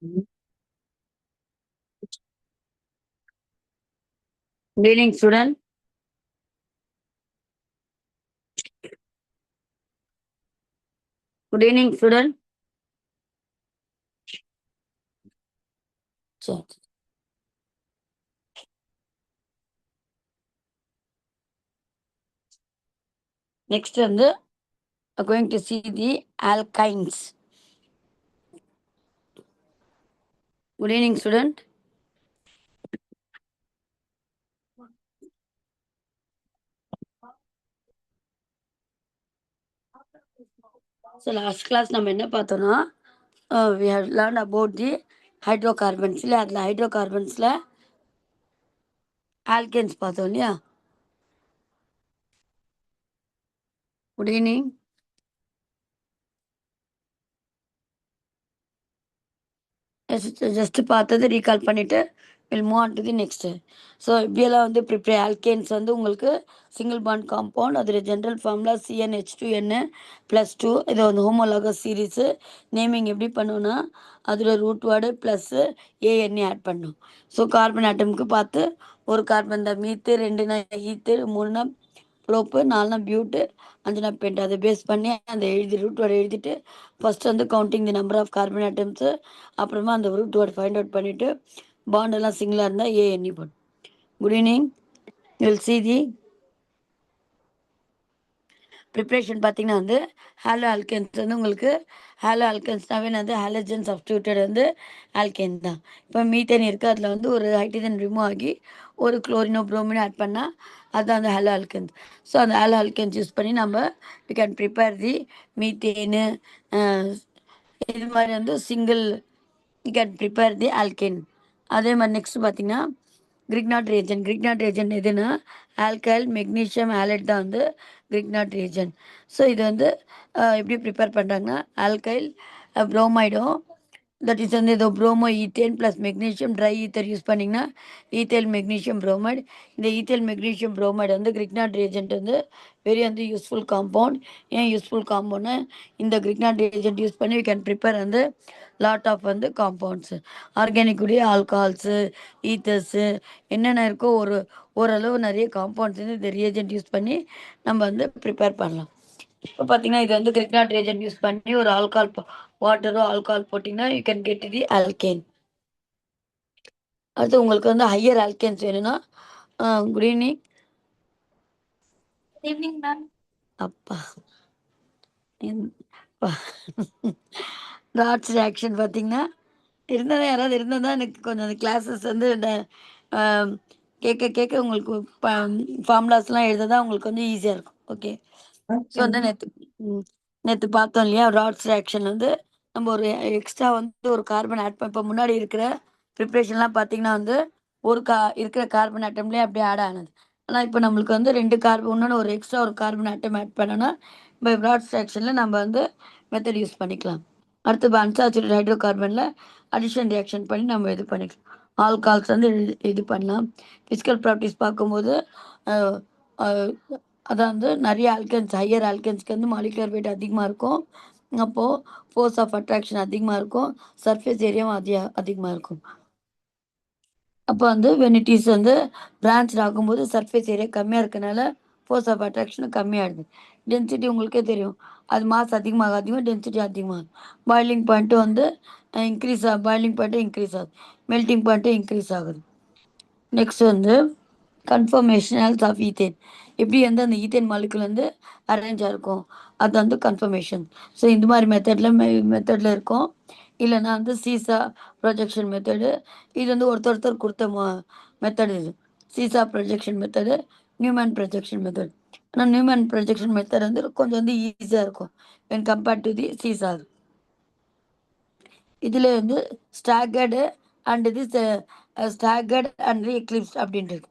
Good evening, student. Good evening, student. So, next வந்து we're going to see the alkynes. Good evening, student. So last class நம்ம என்ன பார்த்தோம்னா we have learned about the hydrocarbons. இல்ல அதுல hydrocarbonsல alkanes பார்த்தோம் இல்லையா? Good evening. Just பார்த்தது recall பண்ணிட்டு will move on to the next. So இப்படியெல்லாம் வந்து ப்ரிப்பேர் ஆல்கேன்ஸ் வந்து உங்களுக்கு சிங்கிள் பாண்ட் காம்பவுண்ட், அதில் ஜென்ரல் ஃபார்முலா CnH2n+2. இது வந்து ஹோமோலாகஸ் சீரீஸு. நேமிங் எப்படி பண்ணுவோன்னா அதில் root word plus ANA add பண்ணும். ஸோ கார்பன் ஆட்டமுக்கு பார்த்து ஒரு கார்பன் தான் மீத்து, ரெண்டுனா ஈத்து, மூணுனா ப்ரோப்பு, நாலுனா பியூட்டு, அஞ்சுனா பென்ட். அதை பேஸ் பண்ணி அந்த ரூட் வேர்டு எழுதிட்டு ஃபர்ஸ்ட் வந்து counting the number of carbon atoms, அப்புறமா அந்த ரூட் வேர்ட் ஃபைண்ட் அவுட் பண்ணிவிட்டு பாண்டெல்லாம் சிங்கிளாக இருந்தால் ஏஎன்இ பண்ணும். Good evening. Will see the preparation. பார்த்தீங்கன்னா வந்து ஹாலோ ஆல்கேன்ஸ் வந்து உங்களுக்கு ஹாலோ ஆல்கேன்ஸ்னாவே வந்து ஹாலஜன் சப்ஸ்டியூட்டட் வந்து ஆல்கேன் தான். இப்போ மீத்தேன் இருக்குது, அதில் வந்து ஒரு ஹைட்ரஜன் ரிமூவ் ஆகி ஒரு குளோரினோ புரோமினோ ஆட் பண்ணால் அதுதான் அந்த ஹாலோ ஆல்கேன்ஸ். ஸோ அந்த ஹாலோ ஆல்கேன்ஸ் யூஸ் பண்ணி நம்ம we can prepare the methane. இது மாதிரி வந்து single you can prepare the alkane. அதே மாதிரி நெக்ஸ்ட் பார்த்தீங்கன்னா கிரிக்னாட் ரியேஜன். கிரிக்னாட் ரியேஜன் எதுனா ஆல்கைல் மெக்னீஷியம் ஆலைட் தான் வந்து கிரிக்னாட் ரியேஜன். ஸோ இது வந்து எப்படி ப்ரிப்பேர் பண்ணுறாங்கன்னா ஆல்கைல் ப்ரோமைடும், தட் இஸ் வந்து இதோ promo ethane plus magnesium try ether use பண்ணிங்கன்னா ஈத்தேல் மெக்னீஷியம் ப்ரோமைடு. இந்த ஈத்தேல் மெக்னீஷியம் ப்ரோமைடு வந்து கிரிக்னாட் ரியேஜென்ட் வந்து வெரி வந்து யூஸ்ஃபுல் காம்பவுண்ட். ஏன் யூஸ்ஃபுல் காம்பவுண்ட்னா இந்த கிரிக்னாட் ரியேஜென்ட் யூஸ் பண்ணி வி கேன் ப்ரிப்பேர் வந்து லாட் ஆஃப் வந்து காம்பவுண்ட்ஸு, ஆர்கானிக் உடைய ஆல்கஹால்ஸு, ஈத்தர்ஸு, என்னென்ன இருக்கோ ஓரளவு நிறைய காம்பவுண்ட்ஸ் வந்து இந்த ரியேஜென்ட் யூஸ் பண்ணி நம்ம வந்து ப்ரிப்பேர் பண்ணலாம். இப்போ பார்த்தீங்கன்னா இது வந்து கிரிக்னாட் ரியேஜென்ட் யூஸ் பண்ணி ஒரு ஆல்கால் வாட்டரோ ஆல்கஹால் போட்டிங்கன்னா you can get the alkane. அடுத்து உங்களுக்கு வந்து ஹையர் ஆல்கேன்ஸ் வேணும்னா குட் ஈவினிங். Evening ma'am. அப்பா ராட்ஸ் ரியாக்ஷன் பார்த்தீங்கன்னா இருந்ததா யாராவது இருந்தால் தான் எனக்கு கொஞ்சம் அந்த கிளாஸஸ் வந்து கேட்க கேட்க உங்களுக்கு ஃபார்முலாஸ்லாம் எழுத தான் உங்களுக்கு வந்து ஈஸியாக இருக்கும். ஓகே. ஸோ வந்து நேற்று பார்த்தோம் இல்லையா ராட்ஸ் ரியாக்ஷன் வந்து நம்ம ஒரு எக்ஸ்ட்ரா வந்து ஒரு கார்பன் ஆட் பண்ண. இப்போ முன்னாடி இருக்கிற ப்ரிப்ரேஷன்லாம் பார்த்தீங்கன்னா வந்து ஒரு இருக்கிற கார்பன் ஆட்டம்லேயே அப்படியே ஆட் ஆனது. ஆனால் இப்போ நம்மளுக்கு வந்து ரெண்டு கார்பன் இன்னொன்று ஒரு எக்ஸ்ட்ரா ஒரு கார்பன் ஆட்டம் ஆட் பண்ணோன்னா இப்போ ராட்ஸ் ரியாக்ஷனில் நம்ம வந்து மெத்தட் யூஸ் பண்ணிக்கலாம். அடுத்து இப்போ அன்சாச்சுரேட் ஹைட்ரோ கார்பனில் அடிஷன் ரியாக்ஷன் பண்ணி நம்ம இது பண்ணிக்கலாம். ஆல்கால்ஸ் வந்து இது பண்ணலாம். ஃபிசிக்கல் ப்ராப்பர்ட்டிஸ் பார்க்கும்போது அதான் வந்து நிறைய ஆல்கன்ஸ் ஹையர் ஆல்கன்ஸ்க்கு வந்து மாலிகுலர் வெயிட் அதிகமாக இருக்கும். அப்போது ஃபோர்ஸ் ஆஃப் அட்ராக்ஷன் அதிகமாக இருக்கும், சர்ஃபேஸ் ஏரியாவும் அதிகமாக இருக்கும். அப்போ வந்து வெனிட்டிஸ் வந்து பிரான்ச் ஆகும்போது சர்ஃபேஸ் ஏரியா கம்மியாக இருக்கனால ஃபோர்ஸ் ஆஃப் அட்ராக்ஷனும் கம்மியாகிடுது. டென்சிட்டி உங்களுக்கே தெரியும், அது மாஸ் அதிகமாக டென்சிட்டி அதிகமாகும். பாயிலிங் பாயிண்ட்டு வந்து பாயிலிங் பாயிண்ட்டும் இன்க்ரீஸ் ஆகுது, மெல்ட்டிங் பாயிண்ட்டும் இன்க்ரீஸ் ஆகுது. நெக்ஸ்ட் வந்து கன்ஃபர்மேஷனல்ஸ் ஆஃப் ஈத்தேன். எப்படி வந்து அந்த ஈத்தேன் மாலிகுல் வந்து அரேஞ்ச் ஆகிருக்கும் அது வந்து கன்ஃபர்மேஷன். ஸோ இந்த மாதிரி மெத்தடில் இருக்கும். இல்லைன்னா வந்து சீசா ப்ரொஜெக்ஷன் மெத்தடு. இது வந்து ஒருத்தர் கொடுத்த மெத்தடு. இது seesaw projection method, Newman projection method. ஆனால் நியூமன் ப்ரொஜெக்ஷன் மெத்தட் வந்து கொஞ்சம் வந்து ஈஸியாக இருக்கும் when compared to the seesaw. இதில் வந்து ஸ்டாகர்டு அண்ட் இது ஸ்டாகர்ட் அண்ட் எக்லிப்ஸ் அப்படின்றது.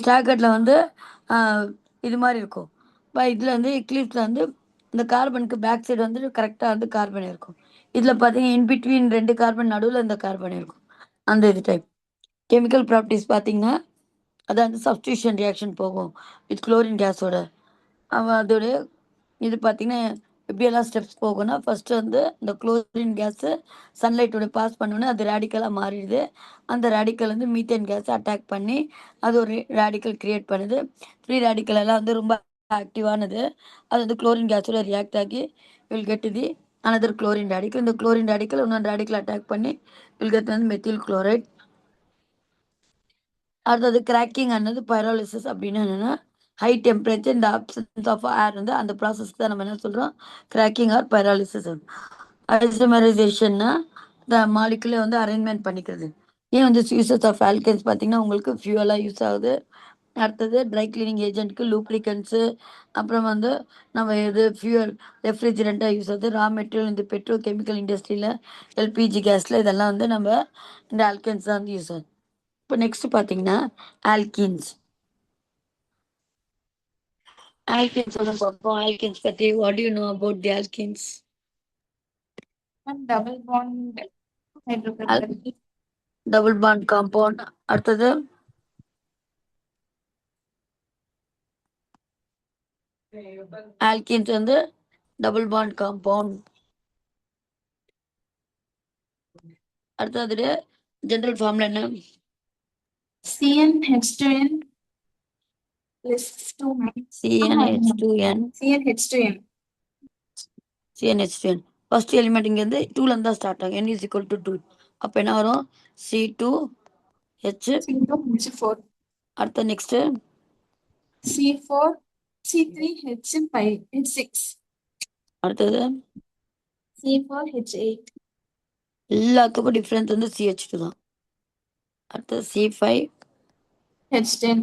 ஸ்டாகர்டில் வந்து இது மாதிரி இருக்கும். இப்போ இதில் வந்து எக்லிப்ஸில் வந்து இந்த கார்பனுக்கு பேக் சைடு வந்து கரெக்டாக வந்து கார்பன் இருக்கும். இதில் பார்த்தீங்கன்னா இன்பிட்வீன் ரெண்டு கார்பன் நடுவில் இந்த கார்பன் இருக்கும். அந்த இது டைப் கெமிக்கல் ப்ராப்பர்ட்டிஸ் பார்த்தீங்கன்னா அதான் வந்து சப்ஸ்டியூஷன் ரியாக்ஷன் போகும் வித் குளோரின் கேஸோட. அதோடைய இது பார்த்தீங்கன்னா எப்படியெல்லாம் ஸ்டெப்ஸ் போகும்னா, ஃபர்ஸ்ட்டு வந்து இந்த குளோரின் கேஸு சன்லைட்டோட பாஸ் பண்ணோனே அது ரேடிக்கலா மாறிடுது. அந்த ரேடிக்கல் வந்து மீத்தேன் கேஸ அட்டாக் பண்ணி, அது ஒரு ரேடிக்கல் கிரியேட் பண்ணுது. ஃப்ரீ ரேடிக்கல் எல்லாம் வந்து ரொம்ப ஆக்டிவானது. அது வந்து குளோரின் கேஸோட ரியாக்ட் ஆகி will get the another chlorine radical. இந்த குளோரின் ரேடிக்கல் இன்னொரு ரேடிக்கல் அட்டாக் பண்ணி வில் கெட் வந்து மெத்தில் குளோரைட். அடுத்தது கிராக்கிங் ஆனது பைரோலிசிஸ் அப்படின்னு என்னன்னா, ஹை டெம்பரேச்சர் இந்த அப்சன்ஸ் ஆஃப் ஏர் வந்து அந்த ப்ராசஸ் தான் நம்ம என்ன சொல்றோம்? Cracking R pyrolysis. ஐசோமரைசேஷன்னா இந்த மாலிகுலே வந்து அரேஞ்ச்மெண்ட் பண்ணிக்கிறது. ஏன் வந்து யூசஸ் ஆஃப் ஆல்கேன்ஸ் பார்த்தீங்கன்னா, உங்களுக்கு ஃபியூவலா யூஸ் ஆகுது. அடுத்தது ட்ரை கிளீனிங் ஏஜென்ட்க்கு லூப்ரிகன்ட்ஸு, அப்புறம் வந்து நம்ம இது ஃபியூவல் ரெஃப்ரிஜரண்ட்டா யூஸ் ஆகுது. ரா மெட்டீரியல் இந்த பெட்ரோ கெமிக்கல் இண்டஸ்ட்ரியில, எல்பிஜி கேஸ்ல இதெல்லாம் வந்து நம்ம இந்த ஆல்கேன்ஸ் தான் வந்து யூஸ் ஆகுது. இப்போ நெக்ஸ்ட் பார்த்தீங்கன்னா, ஆல்கீன்ஸ். ஆல்கீன்ஸ் வந்து பார்ப்போம். ஆல்கீன்ஸ் பத்தி what to you know about the alkenes? double bond hydrocarbon. Double bond compound. அடுத்தது ஆல்கீன்ஸ் வந்து டபுள் பாண்ட் காம்பவுண்ட். அடுத்தது ஜெனரல் ஃபார்ம்ல என்ன? CnH2n plus 2 CnH2n. CnH2n. CnH2n. First element இங்க இருந்து 2ல இருந்து தான் ஸ்டார்ட் ஆகும். n is equal to 2. அப்ப என்ன வரும்? C2H. C2H4. அடுத்த நெக்ஸ்ட் C4 C3H5 H6. அடுத்தது C4H8. எல்லாத்துக்கும் டிஃபரன்ஸ் வந்து CH2 தான். அடுத்தது C5 H10.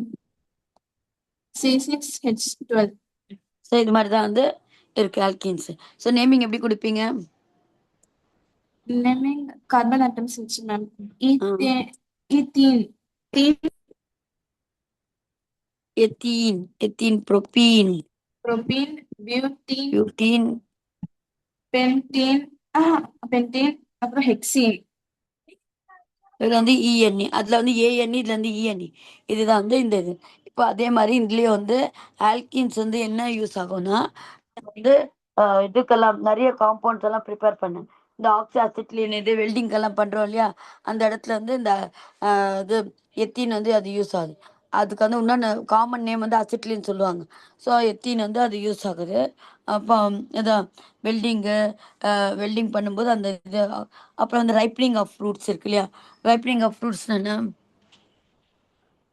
C6H12. ஸோ இது மாதிரி தான் வந்து இருக்கு ஆல்கீன்ஸ். ஸோ நேமிங் எப்படி கொடுப்பீங்க? Naming carbon atoms வச்சு ma'am. ethene. Ethene, propene, Propene, butene, butene, pentene, pentene, அப்புறம் hexene. இதுல வந்து இஎன்இ, அதுல வந்து ஏஎன்இ, இதுல வந்து இஎன்இ. இதுதான் வந்து இந்த இது. இப்போ அதே மாதிரி இதுலயே வந்து ஆல்கீன்ஸ் வந்து என்ன யூஸ் ஆகும்னா, வந்து இதுக்கெல்லாம் நிறைய காம்பவுண்ட்ஸ் எல்லாம் ப்ரிப்பேர் பண்ணு. இந்த ஆக்சி அசிட்லின் இது வெல்டிங்கெல்லாம் பண்றோம் இல்லையா, அந்த இடத்துல வந்து இந்த இது எத்தீன் வந்து அது யூஸ் ஆகுது. அதுக்கு வந்து இன்னொன்று காமன் நேம் வந்து அசிட்லின்னு சொல்லுவாங்க. ஸோ எத்தீன் வந்து அது யூஸ் ஆகுது. அப்போ இதான் வெல்டிங் பண்ணும்போது அந்த இது. அப்புறம் வந்து ரைப்னிங் ஆஃப் ஃப்ரூட்ஸ் இருக்கு இல்லையா, ரைப்னிங் ஆஃப் ஃப்ரூட்ஸ் என்ன?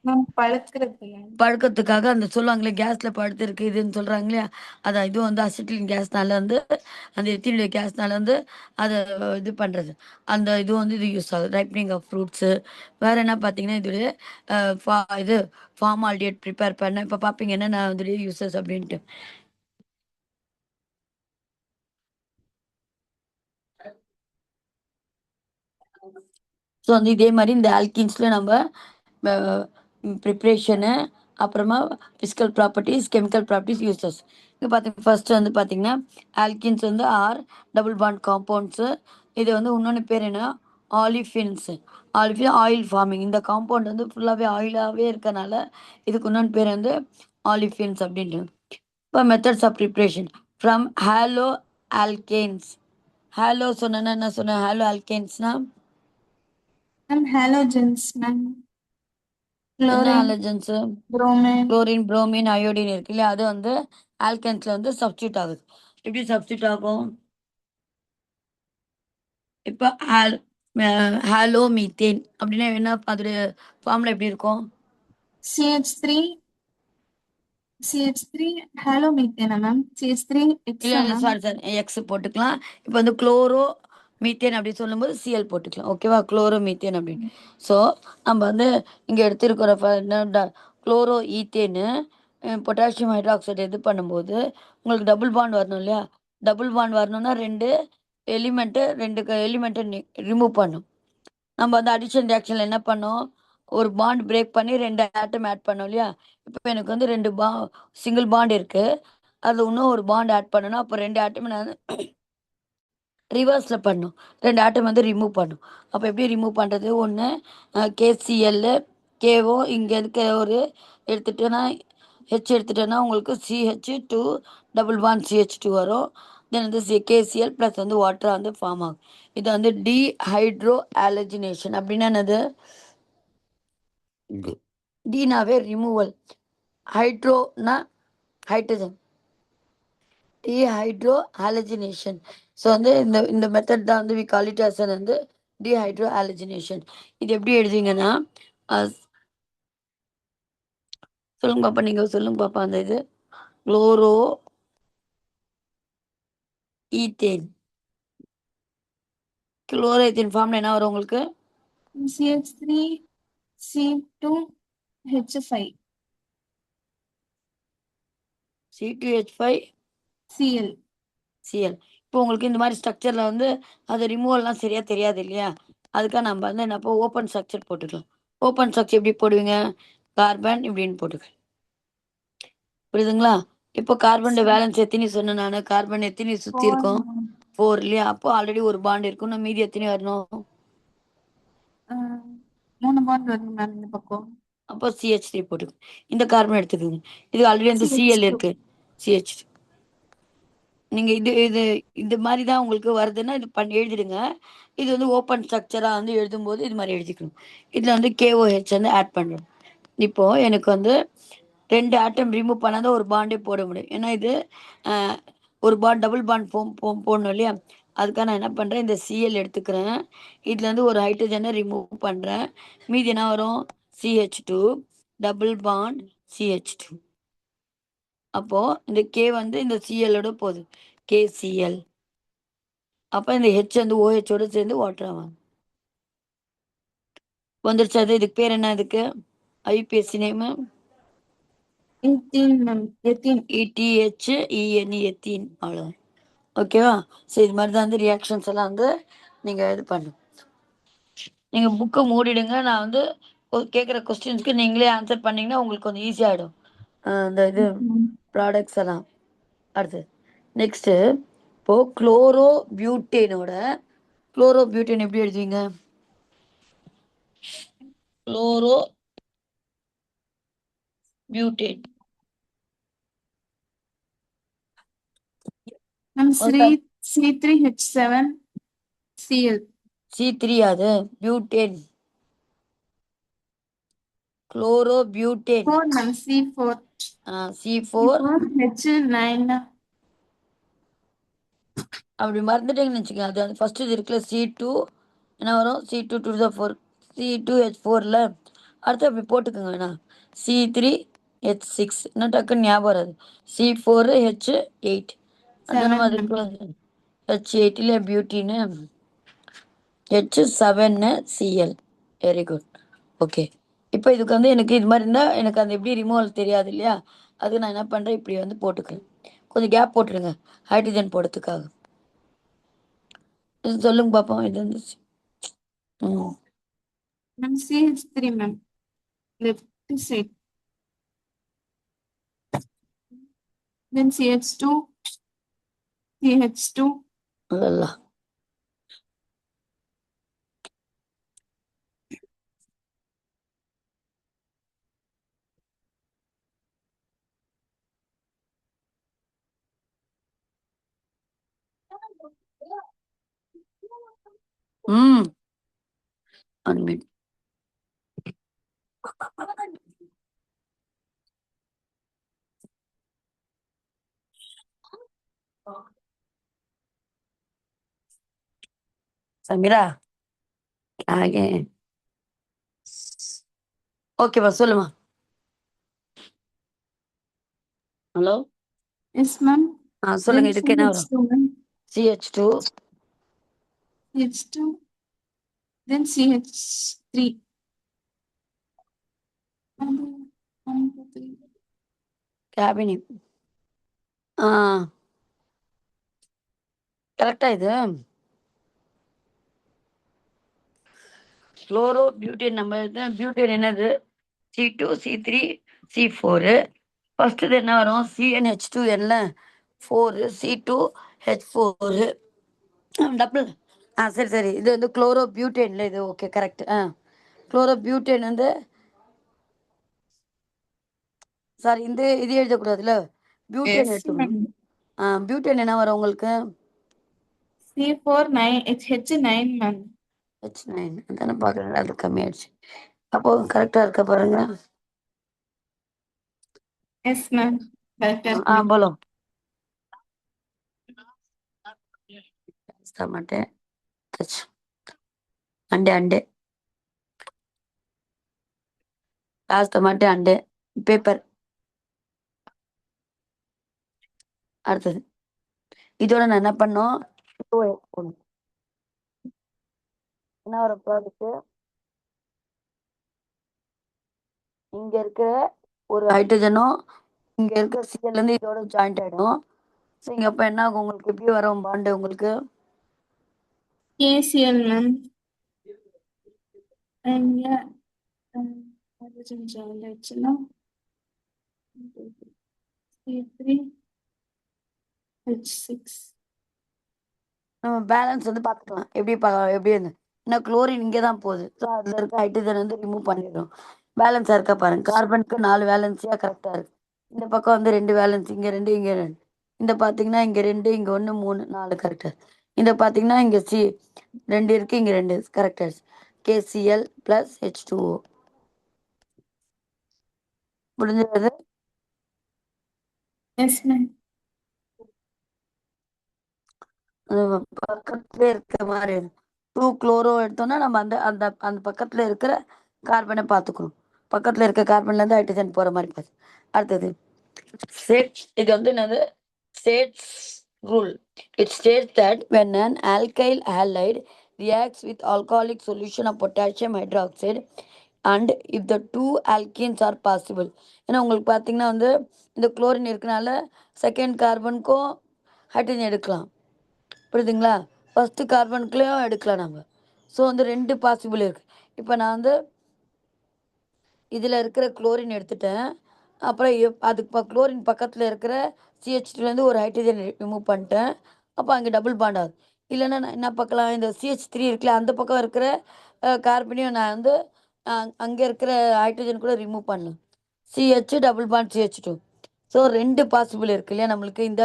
மேம் பழுக்கிறது. பழுக்கத்துக்காக அந்த சொல்லுவாங்களே கேஸ்ல பழுத்து இருக்கு இதுன்னு சொல்றாங்க இல்லையா, அதான் இது வந்து அசிட்டிலின் கேஸ்னால வந்து அந்த எத்தினுடைய கேஸ்னால வந்து அதை இது பண்றது. அந்த இது வந்து இது யூஸ் ஆகுது ரைப்னிங் ஆஃப் ஃப்ரூட்ஸு. வேற என்ன பார்த்தீங்கன்னா இதுடைய இது ஃபார்மால்டிஹைட் ப்ரிப்பேர் பண்ண. இப்போ பார்ப்பீங்க என்ன நான் இதுடைய யூசஸ் அப்படின்ட்டு. ஸோ வந்து இதே மாதிரி இந்த ஆல்கீன்ஸ்ல நம்ம ப்ரிப்ரேஷனு, அப்புறமா physical properties, chemical properties, uses. இப்போ பார்த்தீங்க ஃபர்ஸ்ட் வந்து பார்த்தீங்கன்னா ஆல்கின்ஸ் வந்து ஆர் டபுள் பாண்ட் காம்பவுண்ட்ஸு. இது வந்து இன்னொன்று பேர் என்ன? ஆலிஃபின்ஸ். ஆலிஃபின் ஆயில் ஃபார்மிங். இந்த காம்பவுண்ட் வந்து ஃபுல்லாகவே ஆயிலாகவே இருக்கனால இதுக்கு இன்னொன்று பேர் வந்து ஆலிஃபின்ஸ் அப்படின்ட்டு. இப்போ methods of preparation from halo alkanes. Halo சொன்னா என்ன சொன்னேன்? ஹாலோ ஆல்கேன்ஸ்னா மேம் ஹாலோஜன்ஸ் மேம். என்ன? Chlorine, halogens, bromine. Chlorine, bromine, iodine இருக்கு இல்லையா, அது வந்து ஆல்கன்ஸ்ல வந்து சப்ஸ்டியூட் ஆகுது. எப்படி சப்ஸ்டியூட் ஆகும்? இப்போ ஹாலோ மீத்தேன் அப்படின்னா என்ன? அதோடைய ஃபார்முலா எப்படி இருக்கும்? CH3 CH3 ஹாலோமீத்தேனா ma'am? CH3 இல்லை எக்ஸா இல்லை, மேம்? சாரி சார், எக்ஸ் போட்டுக்கலாம். இப்போ வந்து குளோரோ மீத்தேன் அப்படி சொல்லும்போது சிஎல் போட்டுக்கலாம். ஓகேவா? குளோரோ மீத்தேன் அப்படின்னு. ஸோ நம்ம வந்து இங்கே எடுத்திருக்கிற குளோரோ ஈத்தேனு பொட்டாசியம் ஹைட்ராக்சைடு இது பண்ணும்போது உங்களுக்கு டபுள் பாண்ட் வரணும் இல்லையா? டபுள் பாண்ட் வரணும்னா ரெண்டு எலிமெண்ட்டை ரிமூவ் பண்ணும். நம்ம வந்து அடிஷன் ரியாக்ஷனில் என்ன பண்ணோம்? ஒரு பாண்ட் பிரேக் பண்ணி ரெண்டு ஆட்டம் ஆட் பண்ணோம் இல்லையா? இப்போ எனக்கு வந்து ரெண்டு சிங்கிள் பாண்ட் இருக்கு, அது இன்னும் ஒரு பாண்ட் ஆட் பண்ணணும். அப்போ ரெண்டு ஆட்டம் நான் ரிவர்ஸில் பண்ணும், ரெண்டு ஆட்டம் வந்து ரிமூவ் பண்ணும். அப்போ எப்படி ரிமூவ் பண்ணுறது? ஒன்று கேசிஎல் கேஓ இங்கே இருக்க ஒரு எடுத்துட்டேன்னா ஹெச் எடுத்துட்டேன்னா உங்களுக்கு CH2 டபுள் பாண்ட் CH2 வரும். தென் வந்து கேசிஎல் ப்ளஸ் வந்து வாட்டர் வந்து ஃபார்ம் ஆகும். இது வந்து டீஹைட்ரோ ஆலஜினேஷன் அப்படின்னா என்னது? டீனாவே ரிமூவல், ஹைட்ரோனா ஹைட்ரஜன், டீஹைட்ரோ ஆலஜினேஷன். ஸோ வந்து இந்த மெத்தட் தான் வந்து வி கால் இட் அஸ் வந்து டீஹைட்ரோ ஆலஜினேஷன். இது எப்படி எழுதுவீங்கன்னா சொல்லுங்க பாப்பா, நீங்க சொல்லுங்க பாப்பா. அந்த இது குளோரோ ஈத்தேன், குளோரோஈத்தேன் ஃபார்ம்ல என்ன வரும் உங்களுக்கு? CH3 C2 H5 C2H5 Cl. Cl. இப்போ உங்களுக்கு இந்த மாதிரி ஸ்ட்ரக்சர்ல வந்து அது ரிமூவல்லாம் சரியா தெரியாது இல்லையா? அதுக்காக நம்ம வந்து என்னப்போ ஓப்பன் ஸ்ட்ரக்சர் போட்டுக்கலாம். ஓப்பன் ஸ்ட்ரக்சர் எப்படி போடுவீங்க? கார்பன் இப்படின்னு போட்டுக்கலாம். புரியுதுங்களா? இப்போ கார்பன் வேலன்ஸ் எத்தனை சொன்னேன் நான்? கார்பன் எத்தனை சுத்தி 4 இருக்கும்? ma'am. 4 இல்லையா? அப்போ ஆல்ரெடி ஒரு பாண்ட் இருக்கும். நம்ம மீதி எத்தனை வரணும்? 3 பாண்ட் வருது மேம் இந்த பக்கம். அப்போ CH3 போட்டுக்கோங்க. இந்த கார்பன் எடுத்துக்கோங்க. இது ஆல்ரெடி வந்து Cl CH2. இருக்கு. CH2 நீங்க இது இது மாதிரி தான் உங்களுக்கு வருதுன்னா இது பண்ணி எழுதிடுங்க. இது வந்து ஓப்பன் ஸ்ட்ரக்சரா வந்து எழுதும்போது இது மாதிரி எழுதிக்கணும். இதுல வந்து KOH வந்து ஆட் பண்றோம். இப்போ எனக்கு வந்து 2 ஆட்டம் ரிமூவ் பண்ணாதான் ஒரு பாண்டே போட முடியும். ஏன்னா இது ஒரு பாண்ட் டபுள் பாண்ட் போடணும் இல்லையா? அதுக்காக நான் என்ன பண்றேன், இந்த Cl எடுத்துக்கிறேன். இதுல இருந்து ஒரு ஹைட்ரஜனை ரிமூவ் பண்றேன். மீதி என்ன வரும்? CH2 double bond CH2. அப்போ இந்த K வந்து இந்த Clோட போகுது, KCl. அப்போ இந்த H வந்து OH ஓட சேர்ந்து வாட்டர் ஆகும். வந்துருச்சு. அது இதுக்கு பேர் என்ன? இதுக்கு IPSC name 18 ma'am. 18. ETHENE ethene. அவ்வளோ. ஓகேவா? ஸோ இது மாதிரி தான் வந்து ரியாக்ஷன்ஸ் எல்லாம் வந்து நீங்கள் இது பண்ணும். நீங்கள் புக்கை மூடிடுங்க. நான் வந்து கேட்குற கொஸ்டின்ஸ்க்கு நீங்களே ஆன்சர் பண்ணீங்கன்னா உங்களுக்கு கொஞ்சம் ஈஸியாகிடும் இந்த இது ப்ராடக்ட்ஸ் எல்லாம். அடுத்து நெக்ஸ்ட்டு இப்போது குளோரோ பியூட்டேன் எப்படி எழுதுவீங்க? Chloro butane ma'am C3H7 Cl. C3 அது butane, chloro butane. 4 ma'am. C4. C4 H9. அப்படி மறந்துட்டீங்கன்னு வச்சுக்கோங்க. அது வந்து ஃபர்ஸ்ட் இது இருக்குல்ல C2 என்ன வரும்? C2 to the 4 C2H4ல அடுத்து அப்படி போட்டுக்கோங்க. வேணா C3H6 இன்னும் டக்குன்னு ஞாபகம் வராது. C4H8 அதான் 7 நம்ம மேம். அதுக்குள்ள H8ல பியூட்டின்னு H7Cl. Very good. ஓகே. இப்போ இதுக்கு வந்து எனக்கு இது மாதிரி இருந்தால் எனக்கு அந்த எப்படி ரிமூவல் தெரியாது இல்லையா? அது நான் என்ன பண்ணுறேன், இப்படி வந்து போட்டுக்கிறேன். கொஞ்சம் கேப் போட்டுருங்க ஹைட்ரஜன் போடுறதுக்காக. இது சொல்லுங்க பார்ப்போம். இது வந்துச்சு. Ma'am CH3 ma'am. Left side. Then CH2 CH2 அதெல்லாம் அன்பின் சமீரா ஆகே. ஓகேவா? சொல்லுமா. ஹலோ. Yes ma'am. சொல்லுங்க. Then இதுக்கு என்ன வரும்? CH2 ma'am. CH2 CH2 then CH3. 1 2 3. கேபினி. கரெக்டா? இது குளோரோ பியூட்டேன். நம்ம பியூட்டேன் என்னது? C2 C3 C4. ஃபர்ஸ்ட் இது என்ன வரும்? CnH2 4 C2H4 double. சரி சரி. இது வந்து குளோரோ பியூட்டேன்ல இது. Okay correct. குளோரோ பியூட்டேன் வந்து சாரி இந்த இது எழுதக்கூடாதுல்ல, பியூட்டேன் Yes எடுத்துக்கணும். ma'am. பியூட்டேன் என்ன வரும் உங்களுக்கு? C4 9 H9 ma'am. H9 அதானே பார்க்குறேன், அது கம்மியாயிடுச்சு. அப்போ கரெக்டாக இருக்க பாருங்க. எஸ் மேம், கரெக்டா இருக்கு மேம். போலும் टमाटे अंडे अंडे प्याज टमाटे अंडे पेपर அடுத்தது இதோட நான் என்ன பண்ணோம், என்ன ஒரு ப்ராடக்ட் இங்க இருக்க ஒரு ஹைட்ரஜனும் இங்க இருக்க சிஎல் இருந்து இதோட ஜாயிண்ட் ஆயிடும். ஸோ இங்க அப்ப என்ன ஆகும் உங்களுக்கு, எப்படி வரும் பாண்டு உங்களுக்கு? KCl ma'am. இங்க ஹைட்ரஜன் ஜாயின் ஆயிடுச்சுன்னா C3H6. நம்ம பேலன்ஸ் வந்து பார்த்துக்கலாம் எப்படி எப்படி இருந்து, ஏன்னா குளோரின் இங்கே தான் போகுது. ஸோ அதில் இருக்க ஹைட்ரஜன் வந்து ரிமூவ் பண்ணிடுறோம். பேலன்ஸாக இருக்கா பாருங்க, கார்பனுக்கு 4 வேலன்ஸியாக கரெக்டாக இருக்கு. இந்த பக்கம் வந்து 2 வேலன்ஸ், இங்கே 2 இங்கே 2. இந்த பார்த்தீங்கன்னா இங்கே 2 இங்கே 1 3 4 கரெக்டாக. இந்த பார்த்தீங்கன்னா இங்கே 2 இருக்கு, இங்கே 2 கரெக்டாக. KCl + H2O முடிஞ்சது. Yes ma'am. பக்கத்துல இருக்க மாதிரி 2 குளோரோ எடுத்தோம்னா நம்ம அந்த அந்த அந்த பக்கத்துல இருக்கிற கார்பனை பார்த்துக்கணும். பக்கத்துல இருக்க கார்பன்ல இருந்து ஹைட்ரஜன் போற மாதிரி பார்த்து. அடுத்தது சேட்ஸ், இது வந்து என்னது, shades rule. It states that when an alkyl halide reacts with alcoholic solution of potassium hydroxide and if the two alkenes are possible. ஏன்னா உங்களுக்கு பார்த்தீங்கன்னா வந்து இந்த குளோரின் இருக்கனால செகண்ட் கார்பனுக்கும் ஹைட்ரஜன் எடுக்கலாம், புரியுதுங்களா? ஃபஸ்ட்டு கார்பனுக்குள்ளேயும் எடுக்கலாம் நம்ம. ஸோ வந்து 2 பாசிபிள் இருக்குது. இப்போ நான் வந்து இதில் இருக்கிற குளோரின் எடுத்துட்டேன். அப்புறம் அதுக்கு குளோரின் பக்கத்தில் இருக்கிற CH2லேருந்து ஒரு ஹைட்ரஜன் ரிமூவ் பண்ணிட்டேன். அப்போ அங்கே டபுள் பாண்ட் ஆகுது. இல்லைன்னா நான் என்ன பார்க்கலாம், இந்த CH3 இருக்குல்ல அந்த பக்கம் இருக்கிற கார்பனையும் நான் வந்து அங்கே இருக்கிற ஹைட்ரஜன் கூட ரிமூவ் பண்ணலாம். CH double bond CH2. So 2 possible இருக்கு இல்லையா நம்மளுக்கு. இந்த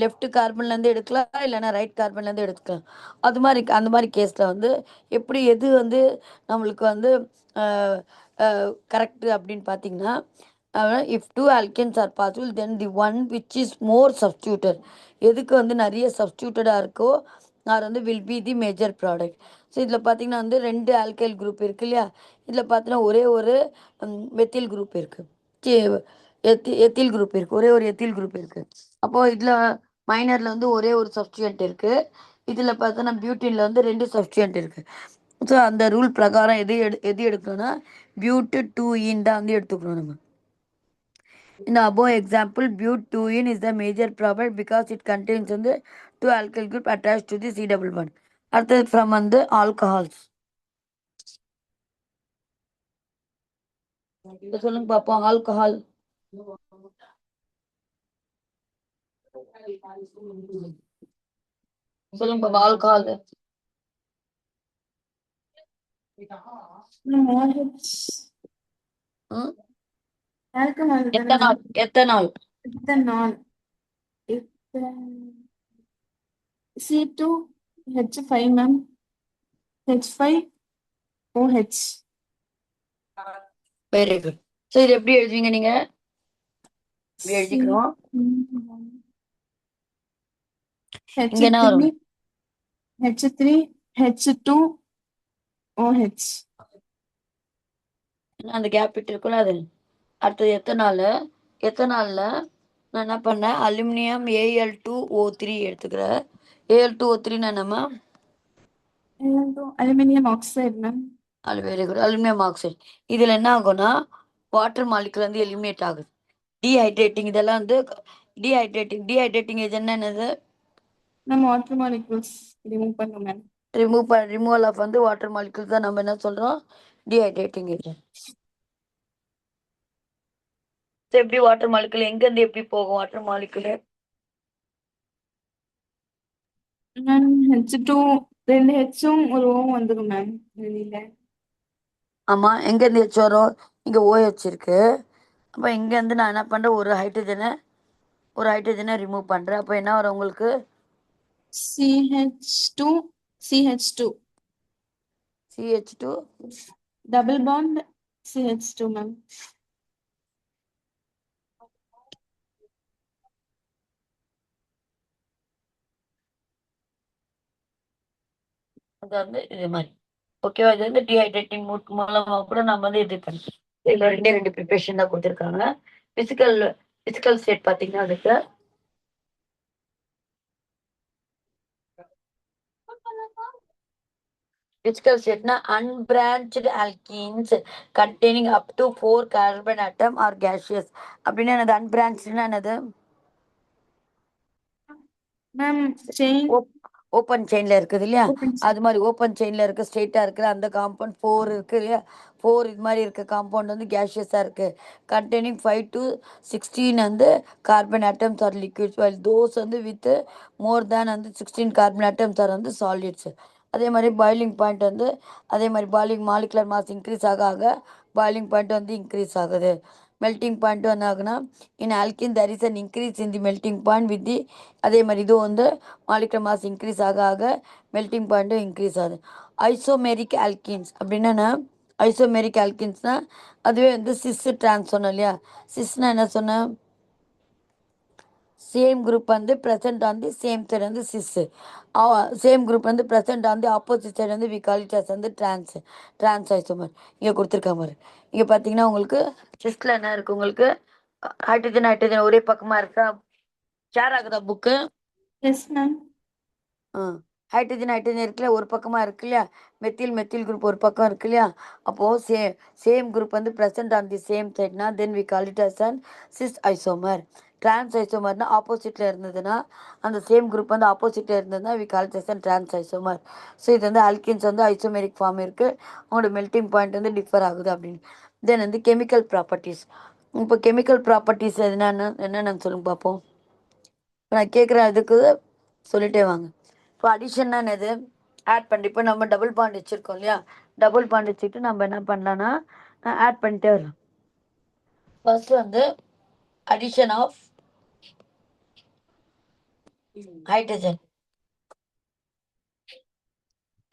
லெஃப்ட் கார்பன்லேருந்து எடுக்கலாம், இல்லைன்னா ரைட் கார்பன்லேருந்து எடுத்துக்கலாம். அது மாதிரி அந்த மாதிரி கேஸில் வந்து எப்படி எது வந்து நம்மளுக்கு வந்து கரெக்டு அப்படின்னு பார்த்தீங்கன்னா, if 2 alkenes are possible then the one which is more substituted, எதுக்கு வந்து நிறைய சப்ஸ்டியூட்டடாக இருக்கோ அது வந்து will be the major product. So இதில் பார்த்தீங்கன்னா வந்து 2 ஆல்கைல் குரூப் இருக்கு இல்லையா, இதில் பார்த்தீங்கன்னா ஒரே ஒரு மெத்தில் குரூப் இருக்குது, எத்தில் குரூப் இருக்குது, ஒரே ஒரு எத்தில் குரூப் இருக்குது. அப்போது இதில் மைனரில் வந்து ஒரே ஒரு சப்ஸ்டியூண்ட் இருக்குது. இதில் பார்த்தோன்னா பியூட்டினில் வந்து 2 சப்ஸ்டியூண்ட் இருக்குது. ஸோ அந்த ரூல் பிரகாரம் எது எடுக்கணும்னா பியூட்டு 2 தான் வந்து எடுத்துக்கணும் நம்ம. In the above example, but2 is the major product because it contains the 2 alkyl group attached to the C double bond. அடுத்தது from வந்து alcohols. சொல்லுங்க பாப்போம், ஆல்கஹால். சொல்லுங்க பாப்போம், alcohol. Alcohol ethanol ethanol ethanol C2H5 ma'am, H5OH. Very good. So இது எப்படி எழுதுவீங்க நீங்க? இப்படி எழுதிக்கிறோம். இங்க என்ன வரும்? H3H2OH. அந்த கேப் விட்டு இருக்கும்ல அது. அடுத்தது எத்தனால்ல நான் என்ன பண்ணேன், அலுமினியம் Al2O3 எடுத்துக்கிறேன். Al2O3 நம்ம அலுமினியம் ஆக்சைடு மேம். அது வெரி குட், அலுமினியம் ஆக்சைடு. இதில் என்ன ஆகும்னா வாட்டர் மாலிகுல் வந்து எலிமினேட் ஆகுது. டீஹைட்ரேட்டிங், இதெல்லாம் வந்து டீஹைட்ரேட்டிங் ஏஜென்ட் என்னது, நம்ம வாட்டர் மாலிகுல்ஸ் ரிமூவ் பண்ணும் மேம். ரிமூவல் ஆஃப் வந்து வாட்டர் மாலிகுல் தான் நம்ம என்ன சொல்கிறோம், டீஹைட்ரேட்டிங் ஏஜென்ட். எப்படி வாட்டர் மாலிகுல் எங்கேருந்து எப்படி போகும் வாட்டர் மாலிகுல்? H2 2 ஹெச்சும் ஒரு ஓவும் வந்துடும் மேம் வெளியில. ஆமாம், எங்கேருந்து ஹெச் வரும், இங்கே OH இருக்கு. அப்போ இங்கேருந்து நான் என்ன பண்ணுறேன், ஒரு ஹைட்ரஜனை ஒரு ஹைட்ரஜனை ரிமூவ் பண்ணுறேன். அப்போ என்ன வரும் உங்களுக்கு? CH2 CH2 CH2 double bond CH2 ma'am. அது வந்து இது மாதிரி. ஓகேவா? இது வந்து டீஹைட்ரேட்டிங் மூலமா கூட நம்ம வந்து இது பண்ணலாம். இதில் ரெண்டே ரெண்டு ப்ரிப்பரேஷன் தான் கொடுத்துருக்காங்க. பிசிக்கல் பிசிக்கல் ஸ்டேட் பார்த்தீங்கன்னா அதுக்கு physical ஸ்டேட்னா அன்பிரான்ச்டு alkenes containing up to 4 carbon atom or gaseous. அப்படின்னா என்னது? அன்பிரான்ச்டுனா என்னது? Ma'am, chain ஓப்பன் செயின்ல இருக்குது இல்லையா? open அது மாதிரி ஓப்பன் செயின்ல இருக்க ஸ்ட்ரெயிட்டா இருக்கிற அந்த காம்பவுண்ட் 4 இருக்கு இல்லையா? 4 இது மாதிரி இருக்க காம்பவுண்ட் வந்து கேஷியஸா இருக்கு. கண்டெய்னிங் 5 to 16 வந்து carbon atoms are liquids, while those வந்து வித் மோர் தேன் வந்து 16 கார்பன் ஆட்டம்ஸ் ஆர் வந்து சாலிட்ஸ். அதே மாதிரி பாயிலிங் பாயிண்ட் வந்து அதே மாதிரி பாயிலிங் மாலிகுலர் மாஸ் இன்க்ரீஸ் ஆக ஆக பாயிலிங் பாயிண்ட் வந்து இன்க்ரீஸ் ஆகுது. மெல்டிங் பாயிண்ட் வந்து ஆகுனா இன் ஆல்கின் there is an increase in the melting point with the அதே மாதிரி இது வந்து மாலிகுலர் மாஸ் இன்க்ரீஸ் ஆக ஆக மெல்டிங் பாயிண்ட்டும் இன்க்ரீஸ் ஆகுது. ஐசோமெரிக் ஆல்கின்ஸ் அப்படின்னா ஐசோமெரிக் ஆல்கின்ஸ்னா அதுவே வந்து சிஸ் ட்ரான்ஸ் சொன்னோம் இல்லையா? சிஸ்னா என்ன சொன்னேன்? சேம் குரூப் வந்து present on the same side வந்து சிஸ். சேம் குரூப் வந்து present on the opposite side வந்து வி கால் இட் அஸ் வந்து ட்ரான்ஸ் ஐசோமர். இங்கே கொடுத்துருக்க மாதிரி இங்கே பார்த்தீங்கன்னா உங்களுக்கு சிஸ்டில் என்ன இருக்குது? உங்களுக்கு ஹைட்ரஜன் ஹைட்ரஜன் ஒரே பக்கமாக இருக்கா? ஷேர் ஆகுதா book? yes ma'am. Hydrogen hydrogen இருக்குல்ல, ஒரு பக்கமாக இருக்கு இல்லையா? மெத்தில் மெத்தில் குரூப் ஒரு பக்கம் இருக்கு இல்லையா? அப்போது சேம் குரூப் வந்து ப்ரெசென்ட் ஆன் தி சேம் சைட்னா then we call it as an cis isomer. Trans ஐசோமர்னா ஆப்போசிட்டில் இருந்ததுன்னா, அந்த சேம் குரூப் வந்து ஆப்போசிட்டில் இருந்ததுன்னா we call it as an trans isomer. So இது வந்து ஆல்கின்ஸ் வந்து ஐசோமெரிக் ஃபார்ம் இருக்குது, அவங்களோட மெல்டிங் பாயிண்ட் வந்து டிஃபர் ஆகுது அப்படின்னு. தென் வந்து கெமிக்கல் ப்ராப்பர்ட்டிஸ். இப்போ கெமிக்கல் ப்ராப்பர்ட்டிஸ் என்னென்னு சொல்லுங்க பார்ப்போம். இப்போ நான் கேட்குற இதுக்கு சொல்லிட்டே வாங்க. இப்போ அடிஷன்னா என்னது? ஆட் பண்ணி இப்போ நம்ம டபுள் பாண்ட் வச்சுருக்கோம் இல்லையா? டபுள் பாண்ட் வச்சுட்டு நம்ம என்ன பண்ணலான்னா ஆட் பண்ணிட்டே வரலாம். ஃபர்ஸ்ட் வந்து addition of hydrogen.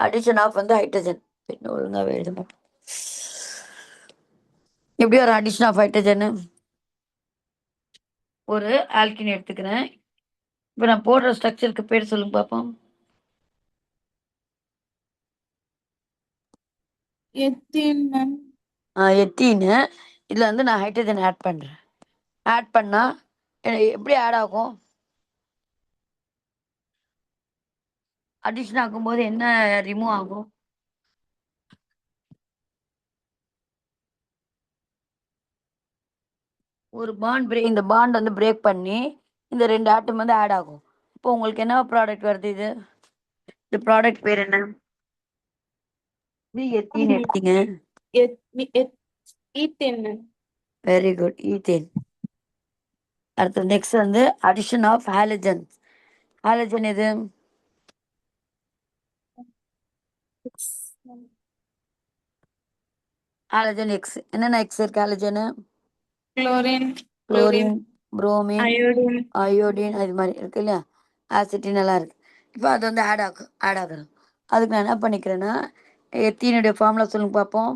Addition of வந்து ஹைட்ரஜன் இன்னும் ஒழுங்காகவே எழுத மாட்டோம். எப்படி ஒரு அடிஷன் ஆஃப் ஹைட்ரஜன்? ஒரு ஆல்கின் எடுத்துக்கிறேன். இப்போ நான் போடுற ஸ்ட்ரக்சருக்கு பேர் சொல்லுங்க பார்ப்போம். ethene ma'am. எத்தீனு. இதில் வந்து நான் ஹைட்ரஜன் ஆட் பண்ணுறேன். ஆட் பண்ணால் எப்படி ஆட் ஆகும்? அடிஷன் ஆகும்போது என்ன ரிமூவ் ஆகும்? ஒரு இந்த பாண்ட் வந்து பிரேக் பண்ணி இந்த ரெண்டு ஆட்டம் வந்து ஆட் ஆகும். இப்போ உங்களுக்கு என்ன ப்ராடக்ட் வருது? இந்த ப்ராடக்ட் பேர் என்ன? எத்தீன் எடுத்தீங்க. ethane ma'am. Very good, ethane. அடுத்து நெக்ஸ்ட் வந்து அடிஷன் ஆஃப் ஹாலஜன். ஹாலஜன் எது? X ma'am. Halogen X. என்னென்ன எக்ஸ் இருக்கு ஹாலஜனு? chlorine chlorine, bromine, iodine. Iodine அது மாதிரி இருக்கு இல்லையா? ஆசிட்டின் எல்லாம் இருக்கு. இப்போ அது வந்து ஆட் ஆகணும். அதுக்கு நான் என்ன பண்ணிக்கிறேன்னா எத்தீனுடைய ஃபார்முலா சொல்லுங்க பார்ப்போம்.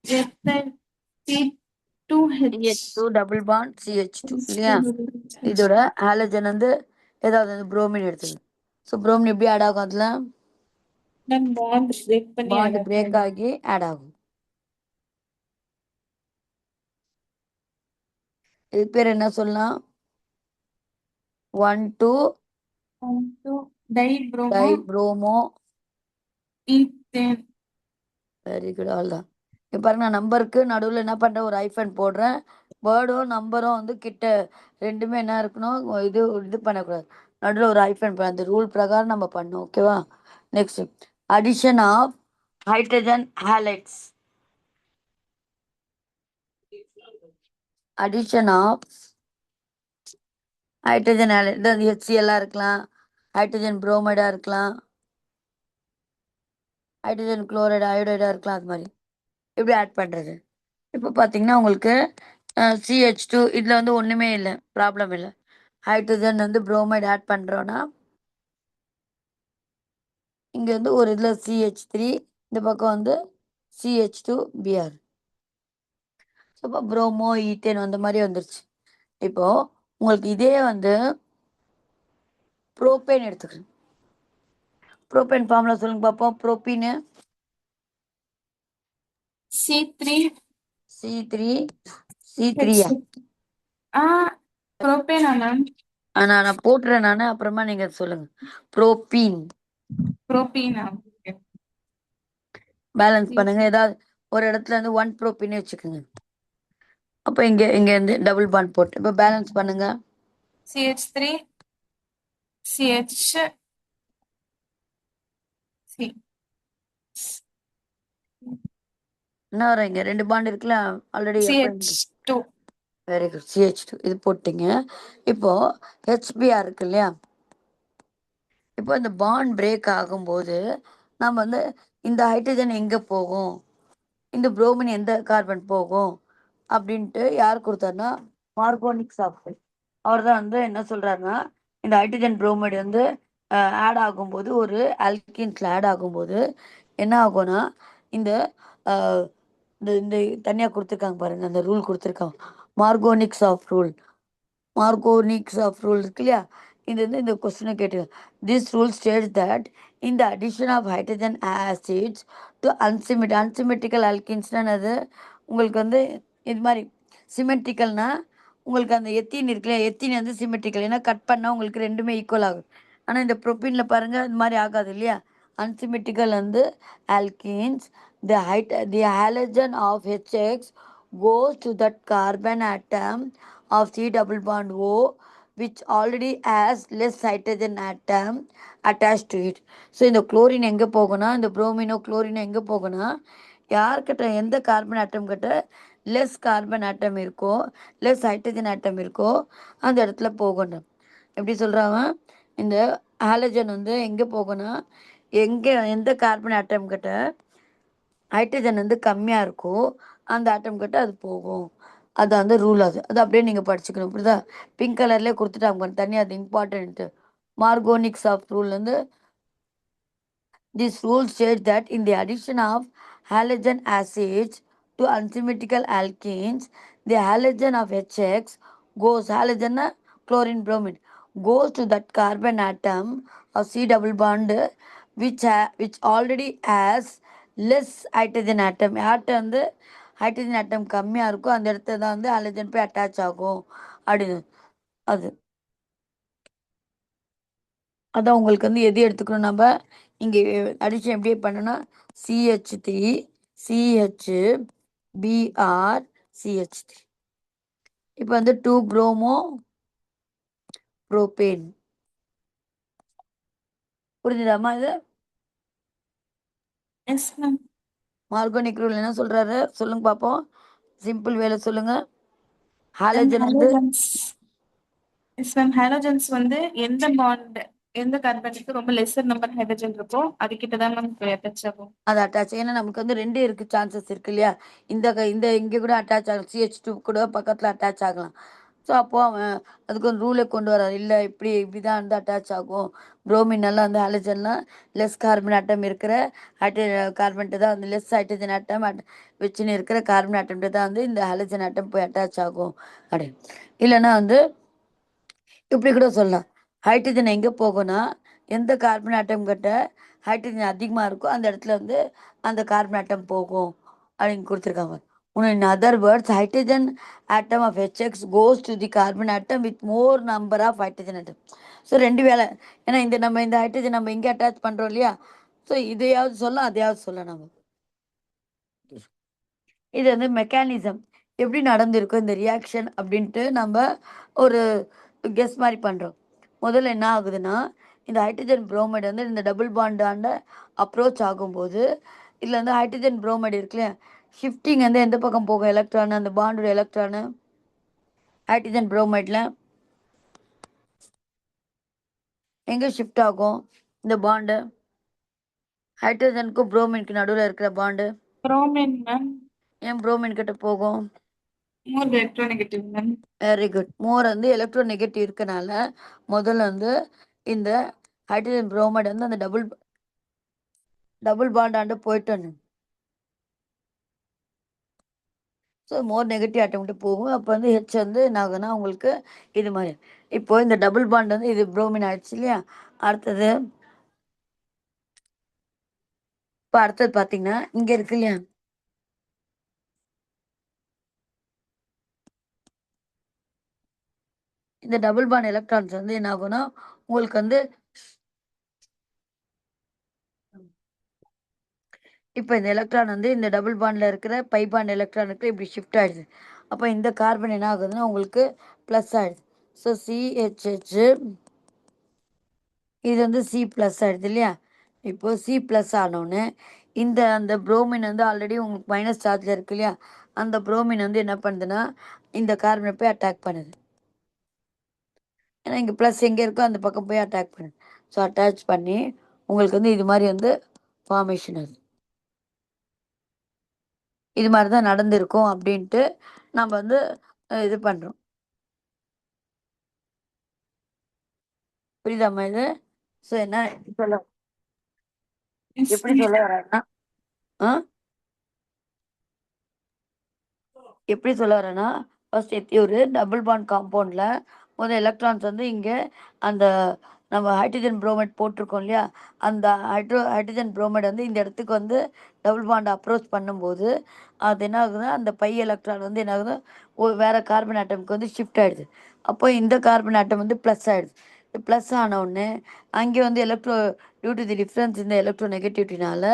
ethyl C2H. CH2 double bond CH2 இல்லையா? இதோட ஹாலஜன் வந்து ஏதாவது வந்து புரோமின் எடுத்துக்கணும். ஸோ புரோமின் எப்படி ஆட் ஆகும்? அதில் Then bond break பண்ணி பாண்ட் add பிரேக் ஆகும். ஆகி ஆட் ஆகும். இது பேர் என்ன சொல்லலாம்? 1,2 onto dibromo dibromo. ethane. Very good, அவ்வளோதான். இப்போ பாருங்க, நான் நம்பருக்கு நடுவில் என்ன பண்ணுறேன்? ஒரு ஐஃபன் போடுறேன். வேர்டும் நம்பரும் வந்து கிட்ட ரெண்டுமே என்ன இருக்கணும்? இது பண்ணக்கூடாது. நடுவில் ஒரு ஐஃபன் பண்ண அந்த ரூல் பிரகாரம் நம்ம பண்ணோம். ஓகேவா? Next addition of hydrogen halides. Addition of hydrogen halide HCl இருக்கலாம், ஹைட்ரஜன் புரோமைடா இருக்கலாம், ஹைட்ரஜன் குளோரைடு அயோடைடா இருக்கலாம். அது மாதிரி எப்படி ஆட் பண்ணுறது? இப்போ பார்த்தீங்கன்னா உங்களுக்கு CH2 இதில் வந்து ஒன்றுமே இல்லை, ப்ராப்ளம் இல்லை. ஹைட்ரஜன் வந்து புரோமைடு ஆட் பண்ணுறோன்னா இங்கே வந்து ஒரு இதில் CH3, இந்த பக்கம் வந்து CH2Br. ஸோ இப்போ புரோமோ ஈத்தேன் அந்த மாதிரி வந்துருச்சு. இப்போது உங்களுக்கு இதே வந்து ப்ரோப்பேன் எடுத்துக்கிறேன். ப்ரோப்பேன் ஃபார்முலா சொல்லுங்க பார்ப்போம். ப்ரோப்பீனு C3 C3 புரோபேனா மேம்? நான் போட்டுறேன் நான், அப்புறமா நீங்க சொல்லுங்க. ப்ரோப்பீன் புரோபீனா? பேலன்ஸ் பண்ணுங்க. ஏதாவது ஒரு இடத்துல இருந்து 1 ப்ரோப்பீனே வச்சுக்கோங்க. அப்போ இங்க இருந்து டபுள் பாண்ட் போட்டு இப்போ பேலன்ஸ் பண்ணுங்க. CH3 CH C என்ன வரும், இங்க 2 பாண்ட் இருக்குல்ல already. CH2. Very good. CH2 இது போட்டீங்க. இப்போ HBr இருக்கு இல்லையா, இப்போ இந்த பாண்ட் பிரேக் ஆகும்போது நம்ம வந்து இந்த ஹைட்ரஜன் எங்கே போகும், இந்த புரோமின் எந்த கார்பன் போகும் அப்படின்ட்டு யார் கொடுத்தாருன்னா மார்கோனிக் சாஃப்ட்வேர். அவர் தான் வந்து என்ன சொல்றாருன்னா, இந்த ஹைட்ரஜன் புரோமைடு வந்து ஆட் ஆகும்போது, ஒரு ஆல்கின்ஸ்ல ஆட் ஆகும்போது என்ன ஆகும்னா, இந்த அஹ், இந்த இந்த தனியாக கொடுத்துருக்காங்க பாருங்க, அந்த ரூல் கொடுத்துருக்காங்க, மார்கோனிக்ஸ் ஆஃப் ரூல். மார்கோனிக்ஸ் ஆஃப் ரூல் இருக்கு இல்லையா, இது வந்து இந்த கொஸ்டினை கேட்டு, this rule states that in the addition of hydrogen acids to unsymmetrical alkenes அது உங்களுக்கு வந்து இது மாதிரி சிமெட்ரிக்கல்னா, உங்களுக்கு அந்த எத்தீன் இருக்குல்ல, எத்தீன் வந்து சிமெட்ரிக்கல், ஏன்னா கட் பண்ணால் உங்களுக்கு ரெண்டுமே ஈக்குவல் ஆகும். ஆனால் இந்த ப்ரோப்பீனில் பாருங்கள் இந்த மாதிரி ஆகாது இல்லையா, அன்சிமெட்ரிக்கல் வந்து alkenes. The halogen of HX goes to that carbon atom of C double bond O, which already has less hydrogen atom attached to it. So இந்த குளோரின் எங்கே போகும்னா, இந்த புரோமினோ குளோரினோ எங்கே போகும்னா, யார்கிட்ட எந்த கார்பன் ஆட்டம் கிட்ட லெஸ் கார்பன் ஆட்டம் இருக்கோ, less hydrogen atom இருக்கோ அந்த இடத்துல போகணும். எப்படி சொல்கிறாங்க, இந்த ஹாலஜன் வந்து எங்கே போகணும், எந்த கார்பன் ஆட்டம் கிட்ட ஹைட்ரஜன் வந்து கம்மியாக இருக்கோ அந்த ஆட்டம் கிட்ட அது போகும். அது வந்து ரூல். அது அப்படியே நீங்கள் படிச்சுக்கணும். புரியுதா? பிங்க் கலர்லேயே கொடுத்துட்டாங்க தனியாக, அது இம்பார்ட்டன்ட்டு. மார்கோனிக்ஸ் ஆஃப் ரூல் வந்து this rule states that in the addition of halogen acids to unsymmetrical alkenes, the halogen of HX goes, halogen chlorine bromine, goes to that carbon atom of C double bond which already has less hydrogen atom. யார்கிட்ட வந்து hydrogen atom கம்மியாக இருக்கும் அந்த இடத்துல தான் வந்து halogen போய் attach ஆகும் அப்படின்னு. அது அதான் உங்களுக்கு வந்து எது எடுத்துக்கணும், நம்ம இங்கே அடிஷன் எப்படி பண்ணனா, CH3 CH Br CH3. இப்போ வந்து 2 புரோமோ புரோபேன். புரிஞ்சுதாம்மா? இது எஸ் மேம். மார்கோனிக் ரூல் என்ன சொல்றாரு சொல்லுங்க பார்ப்போம், சிம்பிள் வேலை சொல்லுங்க. And ஹாலஜன் வந்து halogens. எஸ் மேம், ஹாலோஜன்ஸ் வந்து எந்த பாண்ட், எந்த கார்பனுக்கு ரொம்ப லெஸர் நம்பர் ஹைட்ரஜன் இருக்கோ அதுக்கிட்ட தான் மேம் அட்டாச் ஆகும். அது அட்டாச், ஏன்னா நமக்கு வந்து 2 இருக்கு சான்சஸ் இருக்கு இல்லையா, இந்த இங்கே கூட அட்டாச் ஆகலாம், CH2 கூட பக்கத்தில் அட்டாச் ஆகலாம். ஸோ அப்போது அவன் அதுக்கு ஒரு ரூலை கொண்டு வராது, இல்லை இப்படி தான் வந்து அட்டாச் ஆகும். புரோமின் எல்லாம் வந்து ஹாலஜன்லாம் லெஸ் கார்பன் ஆட்டம் இருக்கிற கார்பன்ட்டு தான் வந்து லெஸ் ஹைட்ரஜன் ஆட்டம் வச்சுன்னு இருக்கிற கார்பன் ஆட்டம்ட்டு தான் வந்து இந்த ஹாலஜன் ஆட்டம் போய் அட்டாச் ஆகும் அப்படின்னு. இல்லைன்னா வந்து இப்படி கூட சொல்லலாம், ஹைட்ரஜன் எங்கே போகும்னா, எந்த கார்பன் ஆட்டம் கிட்ட ஹைட்ரஜன் அதிகமாக இருக்கோ அந்த இடத்துல வந்து அந்த கார்பன் ஆட்டம் போகும் அப்படின்னு கொடுத்துருக்காங்க. In other words, hydrogen atom of HX goes to the carbon atom with more number of hydrogen atom. So 2 வேலை, ஏன்னா இந்த ஹைட்ரஜன் நம்ம இங்கே அட்டாச் பண்ணுறோம் இல்லையா, ஸோ இதையாவது சொல்லலாம் அதையாவது சொல்லலாம் நம்ம. இது வந்து மெக்கானிசம் எப்படி நடந்திருக்கும் இந்த ரியாக்ஷன் அப்படின்ட்டு நம்ம ஒரு கெஸ் மாதிரி பண்ணுறோம். முதல்ல என்ன ஆகுதுன்னா, இந்த ஹைட்ரஜன் புரோமைடு வந்து இந்த டபுள் பாண்டாண்ட அப்ரோச் ஆகும்போது இதில் வந்து ஹைட்ரஜன் புரோமைடு இருக்குல்ல, ஷிஃப்டிங் வந்து எந்த பக்கம் போகும், எலக்ட்ரானு, அந்த பாண்டோட எலக்ட்ரானு ஹைட்ரஜன் புரோமைடில் எங்கே ஷிஃப்ட் ஆகும், இந்த பாண்டு ஹைட்ரஜனுக்கும் புரோமினுக்கு நடுவில் இருக்கிற பாண்டு புரோமின் மேம். ஏன் புரோமின் கிட்ட போகும், more electronegative ma'am. Very good. More வந்து எலக்ட்ரோநெகட்டிவ் இருக்கனால முதல்ல வந்து இந்த ஹைட்ரஜன் புரோமைடு வந்து அந்த டபுள் பாண்ட் ஆண்டு போயிட்டு ஸோ மோர் நெகட்டிவ் ஆட்டோமேட்டிக் போகும். அப்போ வந்து ஹெச் வந்து என்ன ஆகுதுன்னா உங்களுக்கு இது மாதிரி. இப்போ இந்த டபுள் பாண்ட் வந்து இது புரோமின் ஆயிடுச்சு இல்லையா. அடுத்தது இப்போ அடுத்தது பார்த்தீங்கன்னா இங்கே இருக்கு இல்லையா, இந்த டபுள் பாண்ட் எலக்ட்ரான்ஸ் வந்து என்ன ஆகும்னா உங்களுக்கு வந்து இப்போ இந்த எலக்ட்ரான் வந்து இந்த டபுள் பாண்டில் இருக்கிற பை பாண்ட் எலக்ட்ரானுக்கு இப்படி ஷிஃப்ட் ஆயிடுது. அப்போ இந்த கார்பன் என்ன ஆகுதுன்னா உங்களுக்கு ப்ளஸ் ஆயிடுது. ஸோ சிஹெச்ஹெச் இது வந்து சி ப்ளஸ் ஆயிடுது இல்லையா. இப்போ சி ப்ளஸ் ஆனோடனே இந்த அந்த புரோமின் வந்து ஆல்ரெடி உங்களுக்கு மைனஸ் சார்ஜில் இருக்கு இல்லையா, அந்த புரோமின் வந்து என்ன பண்ணுதுன்னா இந்த கார்பனை போய் அட்டாக் பண்ணுது. ஏன்னா இங்கே ப்ளஸ் எங்கே இருக்கோ அந்த பக்கம் போய் அட்டாக் பண்ணுது. ஸோ அட்டாச் பண்ணி உங்களுக்கு வந்து இது மாதிரி வந்து ஃபார்மேஷன் அது இது மாதிரி தான் நடந்திருக்கும் அப்படின்ட்டு நம்ம வந்து இது பண்ணுறோம். புரியுதாம்மா இது? ஸோ என்ன சொல்ல எஸ் எப்படி சொல்ல வரேன்னா ஆ எப்படி சொல்ல வரேன்னா ஃபர்ஸ்ட் ஒரு டபுள் பாண்ட் காம்பவுண்டில் முதல் எலக்ட்ரான்ஸ் வந்து இங்கே அந்த நம்ம ஹைட்ரஜன் புரோமைட் போட்டிருக்கோம் இல்லையா, அந்த ஹைட்ரஜன் புரோமைட் வந்து இந்த இடத்துக்கு வந்து டபுள் பாண்ட் அப்ரோச் பண்ணும்போது அது என்ன ஆகுதுன்னா அந்த பை எலக்ட்ரான் வந்து என்ன ஆகுது வேற கார்பன் ஆட்டமுக்கு வந்து ஷிஃப்ட் ஆயிடுது. அப்போ இந்த கார்பன் ஆட்டம் வந்து ப்ளஸ் ஆயிடுது. ப்ளஸ் ஆன உடனே அங்கே வந்து டியூ டு தி டிஃப்ரென்ஸ் இந்த எலக்ட்ரோ நெகட்டிவிட்டினால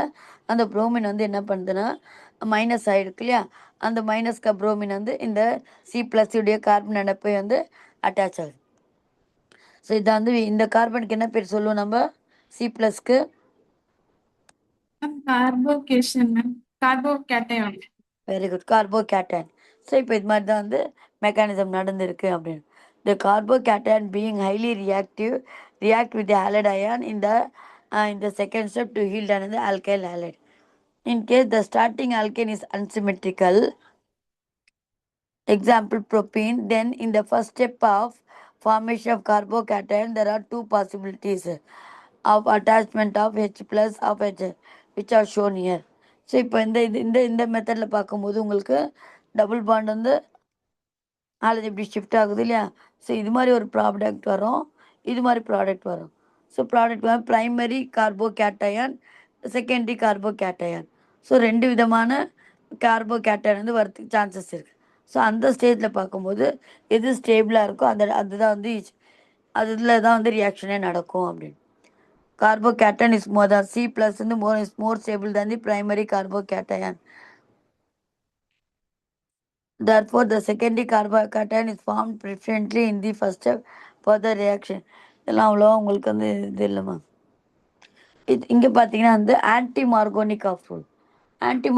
அந்த புரோமின் வந்து என்ன பண்ணுதுன்னா மைனஸ் ஆயிருக்கு இல்லையா, அந்த மைனஸ்க்கு புரோமின் வந்து இந்த சி ப்ளஸ் உடைய கார்பன் அணைப்பை வந்து அட்டாச் ஆகுது. ஸோ இதை வந்து இந்த கார்பனுக்கு என்ன பேர் சொல்லுவோம் நம்ம சி ப்ளஸ்க்கு? Carbocation ma'am. கார்போகேட்டையான். Very good, carbocation. So இப்போ இது மாதிரி தான் வந்து மெக்கானிசம் நடந்திருக்கு அப்படின்னு. The carbocation being highly reactive react with the halide ion in the second step to yield another alkyl halide. In case the starting alkane is unsymmetrical, example propene, then in the first step of formation of carbocation there are two possibilities of attachment of H plus of H which are shown here. So இப்போ இந்த மெத்தடில் பார்க்கும்போது உங்களுக்கு double bond வந்து நாலு இப்படி shift ஆகுது இல்லையா. ஸோ இது மாதிரி ஒரு ப்ராடக்ட் வரும், இது மாதிரி ப்ராடக்ட் வரும். ஸோ ப்ராடக்ட் வந்து primary carbocation, secondary carbocation. So ரெண்டு விதமான கார்போ கேட்டையான் வந்து வரதுக்கு சான்சஸ் இருக்குது. ஸோ அந்த ஸ்டேஜில் பார்க்கும்போது எது ஸ்டேபிளாக இருக்கோ அதுதான் வந்து அதில் தான் வந்து ரியாக்ஷனே நடக்கும் அப்படின்னு. கார்போ கேட்டன் இஸ் மோர் தான் சி ப்ளஸ் வந்து மோர் ஸ்டேபிள் தான் the primary carbocation. Therefore, the secondary carbocation is formed preferentially in the first step for the reaction. இதெல்லாம் அவ்வளோ உங்களுக்கு வந்து இது இல்லைம்மா. இங்கே பார்த்தீங்கன்னா வந்து anti Markovnikov of rule. Anti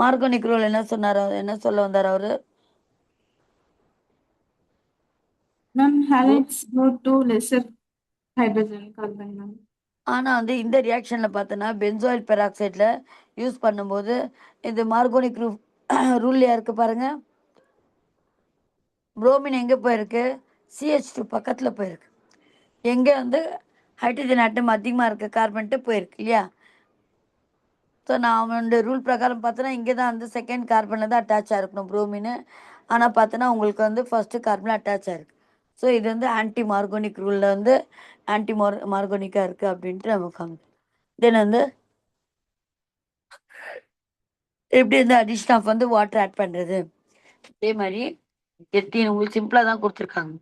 Markovnikov rule என்ன சொன்னார், என்ன சொல்ல வந்தார் அவர்? Ma'am halides go to lesser hydrogen carbon ma'am. ஆனால் வந்து இந்த ரியாக்ஷனில் பார்த்தோன்னா பென்சோயில் பெராக்சைடில் யூஸ் பண்ணும்போது இது மார்கோனிக் ரூல்லையா இருக்குது பாருங்கள். புரோமின் எங்கே போயிருக்கு, CH2 பக்கத்தில் போயிருக்கு. எங்கே வந்து ஹைட்ரஜன் ஆட்டம் அதிகமாக இருக்க கார்பன்ட்டு போயிருக்கு இல்லையா. ஸோ நான் அவனுடைய ரூல் பிரகாரம் பார்த்தோன்னா இங்கே தான் வந்து செகண்ட் கார்பனில் தான் அட்டாச் ஆகிருக்கணும் புரோமின். ஆனால் பார்த்தோன்னா உங்களுக்கு வந்து ஃபஸ்ட்டு கார்பனில் அட்டாச் ஆகிருக்கு. ஸோ இது வந்து ஆன்டி மார்கோனிக் ரூலில் வந்து மார்கோனிக்காக இருக்குது அப்படின்ட்டு நம்ம காமிக்கும். தென் வந்து எப்படி வந்து அடிஷன் ஆஃப் வந்து வாட்டர் ஆட் பண்ணுறது, அதே மாதிரி எத்தீன் உங்களுக்கு சிம்பிளாக தான் கொடுத்துருக்காங்க.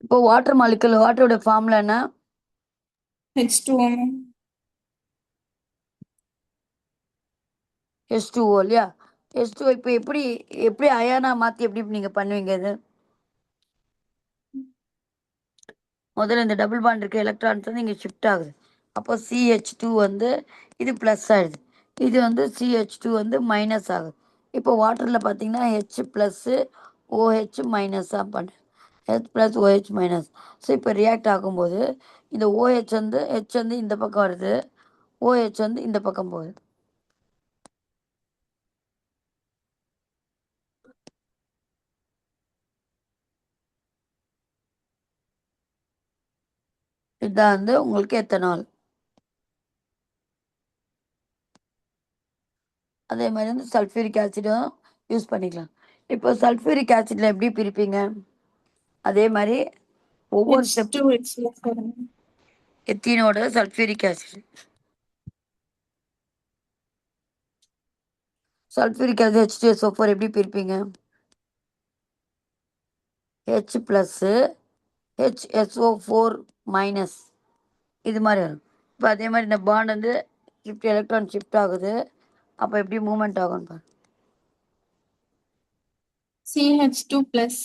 இப்போ வாட்டர் மாலிகுல் வாட்டரோட ஃபார்முலா என்ன? H2O ma'am. H2O இல்லையா. H2O இப்போ எப்படி எப்படி அயானா மாற்றி எப்படி நீங்கள் பண்ணுவீங்க இது? முதல்ல இந்த டபுள் பாண்ட் இருக்க எலக்ட்ரான்ஸ் வந்து இங்கே ஷிஃப்ட் ஆகுது. அப்போ CH2 வந்து இது ப்ளஸ் ஆகிடுது, இது வந்து CH2 வந்து மைனஸ் ஆகுது. இப்போ வாட்டரில் பார்த்தீங்கன்னா H ப்ளஸ்ஸு OH மைனஸாக பண்ணு, H plus OH minus. So இப்போ ரியாக்ட் ஆகும்போது இந்த OH வந்து H வந்து இந்த பக்கம் வருது, OH வந்து இந்த பக்கம் போகுது. இதுதான் வந்து உங்களுக்கு எத்தனால். அதே மாதிரி வந்து சல்ஃபியூரிக் ஆசிடும் யூஸ் பண்ணிக்கலாம். இப்போ சல்ஃபியூரிக் ஆசிட்ல எப்படி பிரிப்பீங்க? அதே மாதிரி ஒவ்வொரு ஸ்டெப் H2H4. எத்தீனோட sulphuric acid. Sulphuric acid H2SO4 எப்படி பிரிப்பீங்க? H ப்ளஸ் HSO4 மைனஸ் இது மாதிரி வரும். இப்போ அதே மாதிரி இந்த பாண்ட் வந்து ஷிஃப்ட் எலக்ட்ரான் ஷிஃப்ட் ஆகுது. அப்போ எப்படி மூவ்மெண்ட் ஆகும் பாரு. CH2 plus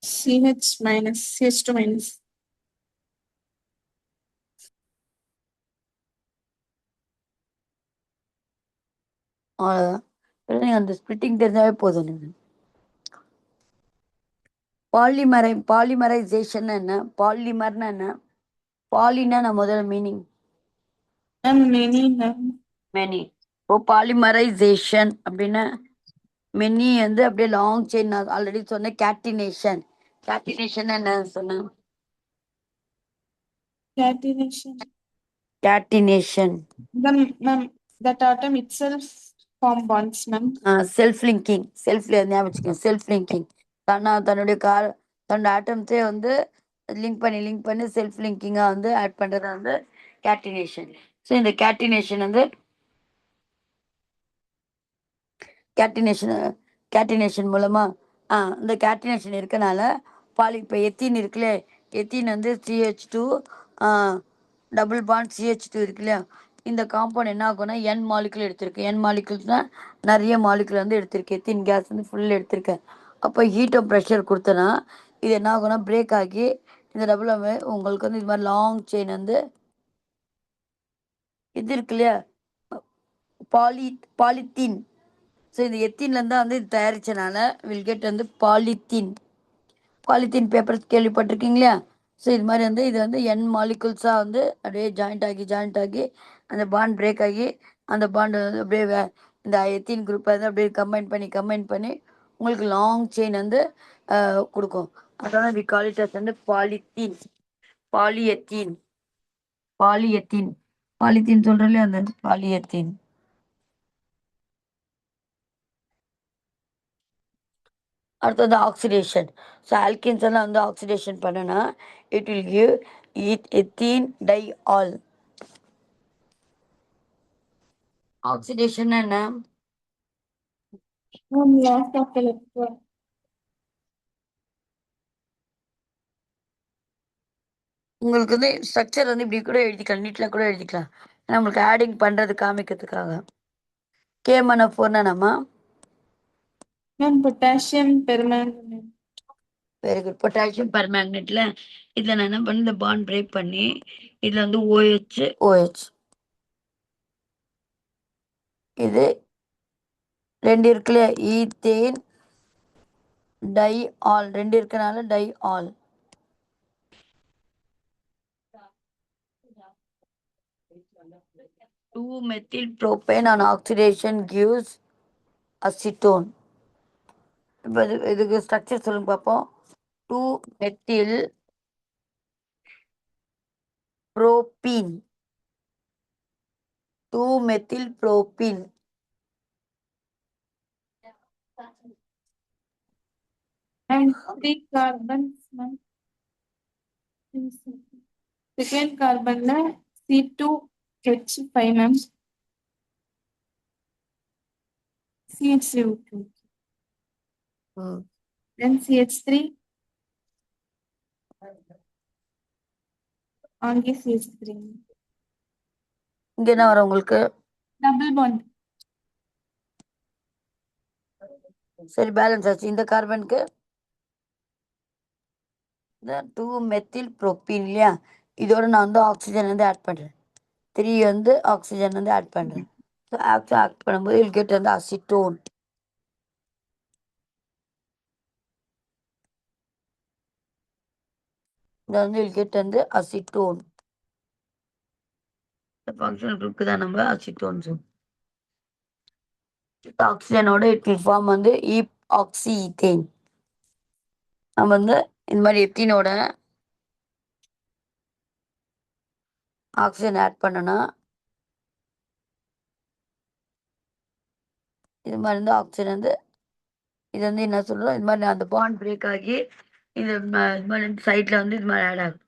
CH minus CH2 minus. அவ்வளோதான். நீங்கள் அந்த ஸ்பிளிட்டிங் தெரிஞ்சாவே போதும். நீங்கள் பாலிமரைசேஷன் என்ன? பாலிமர்னா என்ன? பாலினா நான் முதல்ல மீனிங் Many. மெனி. இப்போ பாலிமரைசேஷன் அப்படின்னா மெனி வந்து அப்படியே லாங் செயின். நான் ஆல்ரெடி சொன்னேன். கேட்டினேஷன். கேட்டினேஷன் என்ன சொன்னேன்? Catenation. Catenation Ma'am, that atom itself form bonds, ma'am. Self linking. செல்ஃப்ல ஞாபகம் வச்சுக்கோங்க. செல்ஃப் லிங்கிங் தன்னுடைய தன்னோட ஆட்டம்ஸே வந்து லிங்க் பண்ணி செல்ஃப் லிங்கிங்காக வந்து ஆட் பண்ணுறது வந்து கேட்டினேஷன். ஸோ இந்த கேட்டினேஷன் வந்து கேட்டினேஷன் கேட்டினேஷன் மூலமா இந்த கேட்டினேஷன் இருக்கனால இப்போ எத்தீன் இருக்குல்ல, எத்தீன் வந்து CH2 டபுள் பாண்ட் CH2 இருக்கு இல்லையா, இந்த காம்பவுண்ட் என்ன ஆகும்னா N மாலிகுல் எடுத்திருக்கு. N மாலிகுல்ஸ்னா நிறைய மாலிகுல் வந்து எடுத்திருக்கு. எத்தீன் கேஸ் வந்து ஃபுல் எடுத்திருக்கேன். அப்போ ஹீட்டோ ப்ரெஷர் கொடுத்தனா இது என்ன ஆகும்னா பிரேக் ஆகி இந்த டபுள் உங்களுக்கு வந்து இது மாதிரி லாங் செயின் வந்து இது இருக்கு இல்லையா, பாலித்தீன். ஸோ இந்த எத்தீன்லேருந்து தான் வந்து இது தயாரிச்சனால வில் கெட் வந்து பாலித்தீன் பேப்பர் கேள்விப்பட்டிருக்கீங்களா? ஸோ இது மாதிரி வந்து இது வந்து N மாலிகுல்ஸாக வந்து அப்படியே ஜாயிண்ட் ஆகி அந்த பாண்ட் பிரேக் ஆகி அந்த பாண்ட் வந்து அப்படியே இந்த எத்தீன் குரூப்பை வந்து அப்படியே கம்பைன் பண்ணி உங்களுக்கு லாங் செயின் வந்து கொடுக்கும். அதனால வி கால் இட் அஸ் வந்து பாலித்தீன். பாலியத்தீன் பாலியத்தீன் பாலித்தீன் சொல்கிறோம் அந்த பாலியத்தீன். அடுத்தது ஆக்சிடேஷன். ஸோ ஆல்கின்ஸ் எல்லாம் வந்து ஆக்சிடேஷன் பண்ணனா it will give ethene diol. Oxidation என்ன? Loss of electron. உங்களுக்கு வந்து ஸ்ட்ரக்சர் வந்து இப்படி கூட எழுதிக்கலாம், நீட்டில் கூட எழுதிக்கலாம். நம்மளுக்கு ஆடிங் பண்ணுறது காமிக்கிறதுக்காக. K-4 நம்ம Ma'am, potassium permanganate. Very good. Potassium பர்மேங்கனேட்ல இதில் நான் என்ன பண்ணி இந்த பாண்ட் பிரேக் பண்ணி இதில் வந்து OH இது ரெண்டு இருக்குல்ல, ஈத்தேன் டை ஆல் ரெண்டு இருக்கனால diol. 2-methyl-propane on oxidation gives acetone. இப்போ இதுக்கு ஸ்ட்ரக்சர் சொல்லுங்க பார்ப்போம். 2-methyl-propene 2-methyl-propene And 3 carbons, ma'am. Second carbon C2H5, ma'am. CH3O2. Then CH3. Only CH3. இங்க என்ன வரும் உங்களுக்கு? Double bond. சரி, பேலன்ஸ் ஆச்சு. இந்த கார்பனுக்கு 2-methyl-propene இல்லையா, இதோட நான் வந்து ஆக்சிஜன் வந்து ஆட் பண்ணுறேன். 3 வந்து ஆக்சிஜன் வந்து ஆட் பண்ணுறேன். ஸோ ஆக்ட் பண்ணும்போது இல் கெட் வந்து அசிட்டோன். இது வந்து இல் கெட் வந்து அசிட்டோன். இந்த ஃபங்க்ஷனல் குரூப்புக்கு தான் நம்ம அசிட்டோன் சொல்லுவோம். ஆக்சிஜனோட இட் வில் ஃபார்ம் வந்து ஆக்சி ஈத்தேன். நம்ம வந்து இந்த மாதிரி எத்தீனோட ஆக்சிஜன் ஆட் பண்ணனா இது மாதிரி வந்து ஆக்சிஜன் வந்து இது வந்து என்ன சொல்கிறோம், இது மாதிரி அந்த பாண்ட் பிரேக் ஆகி இது மாதிரி சைடில் வந்து இது மாதிரி ஆட் ஆகும்.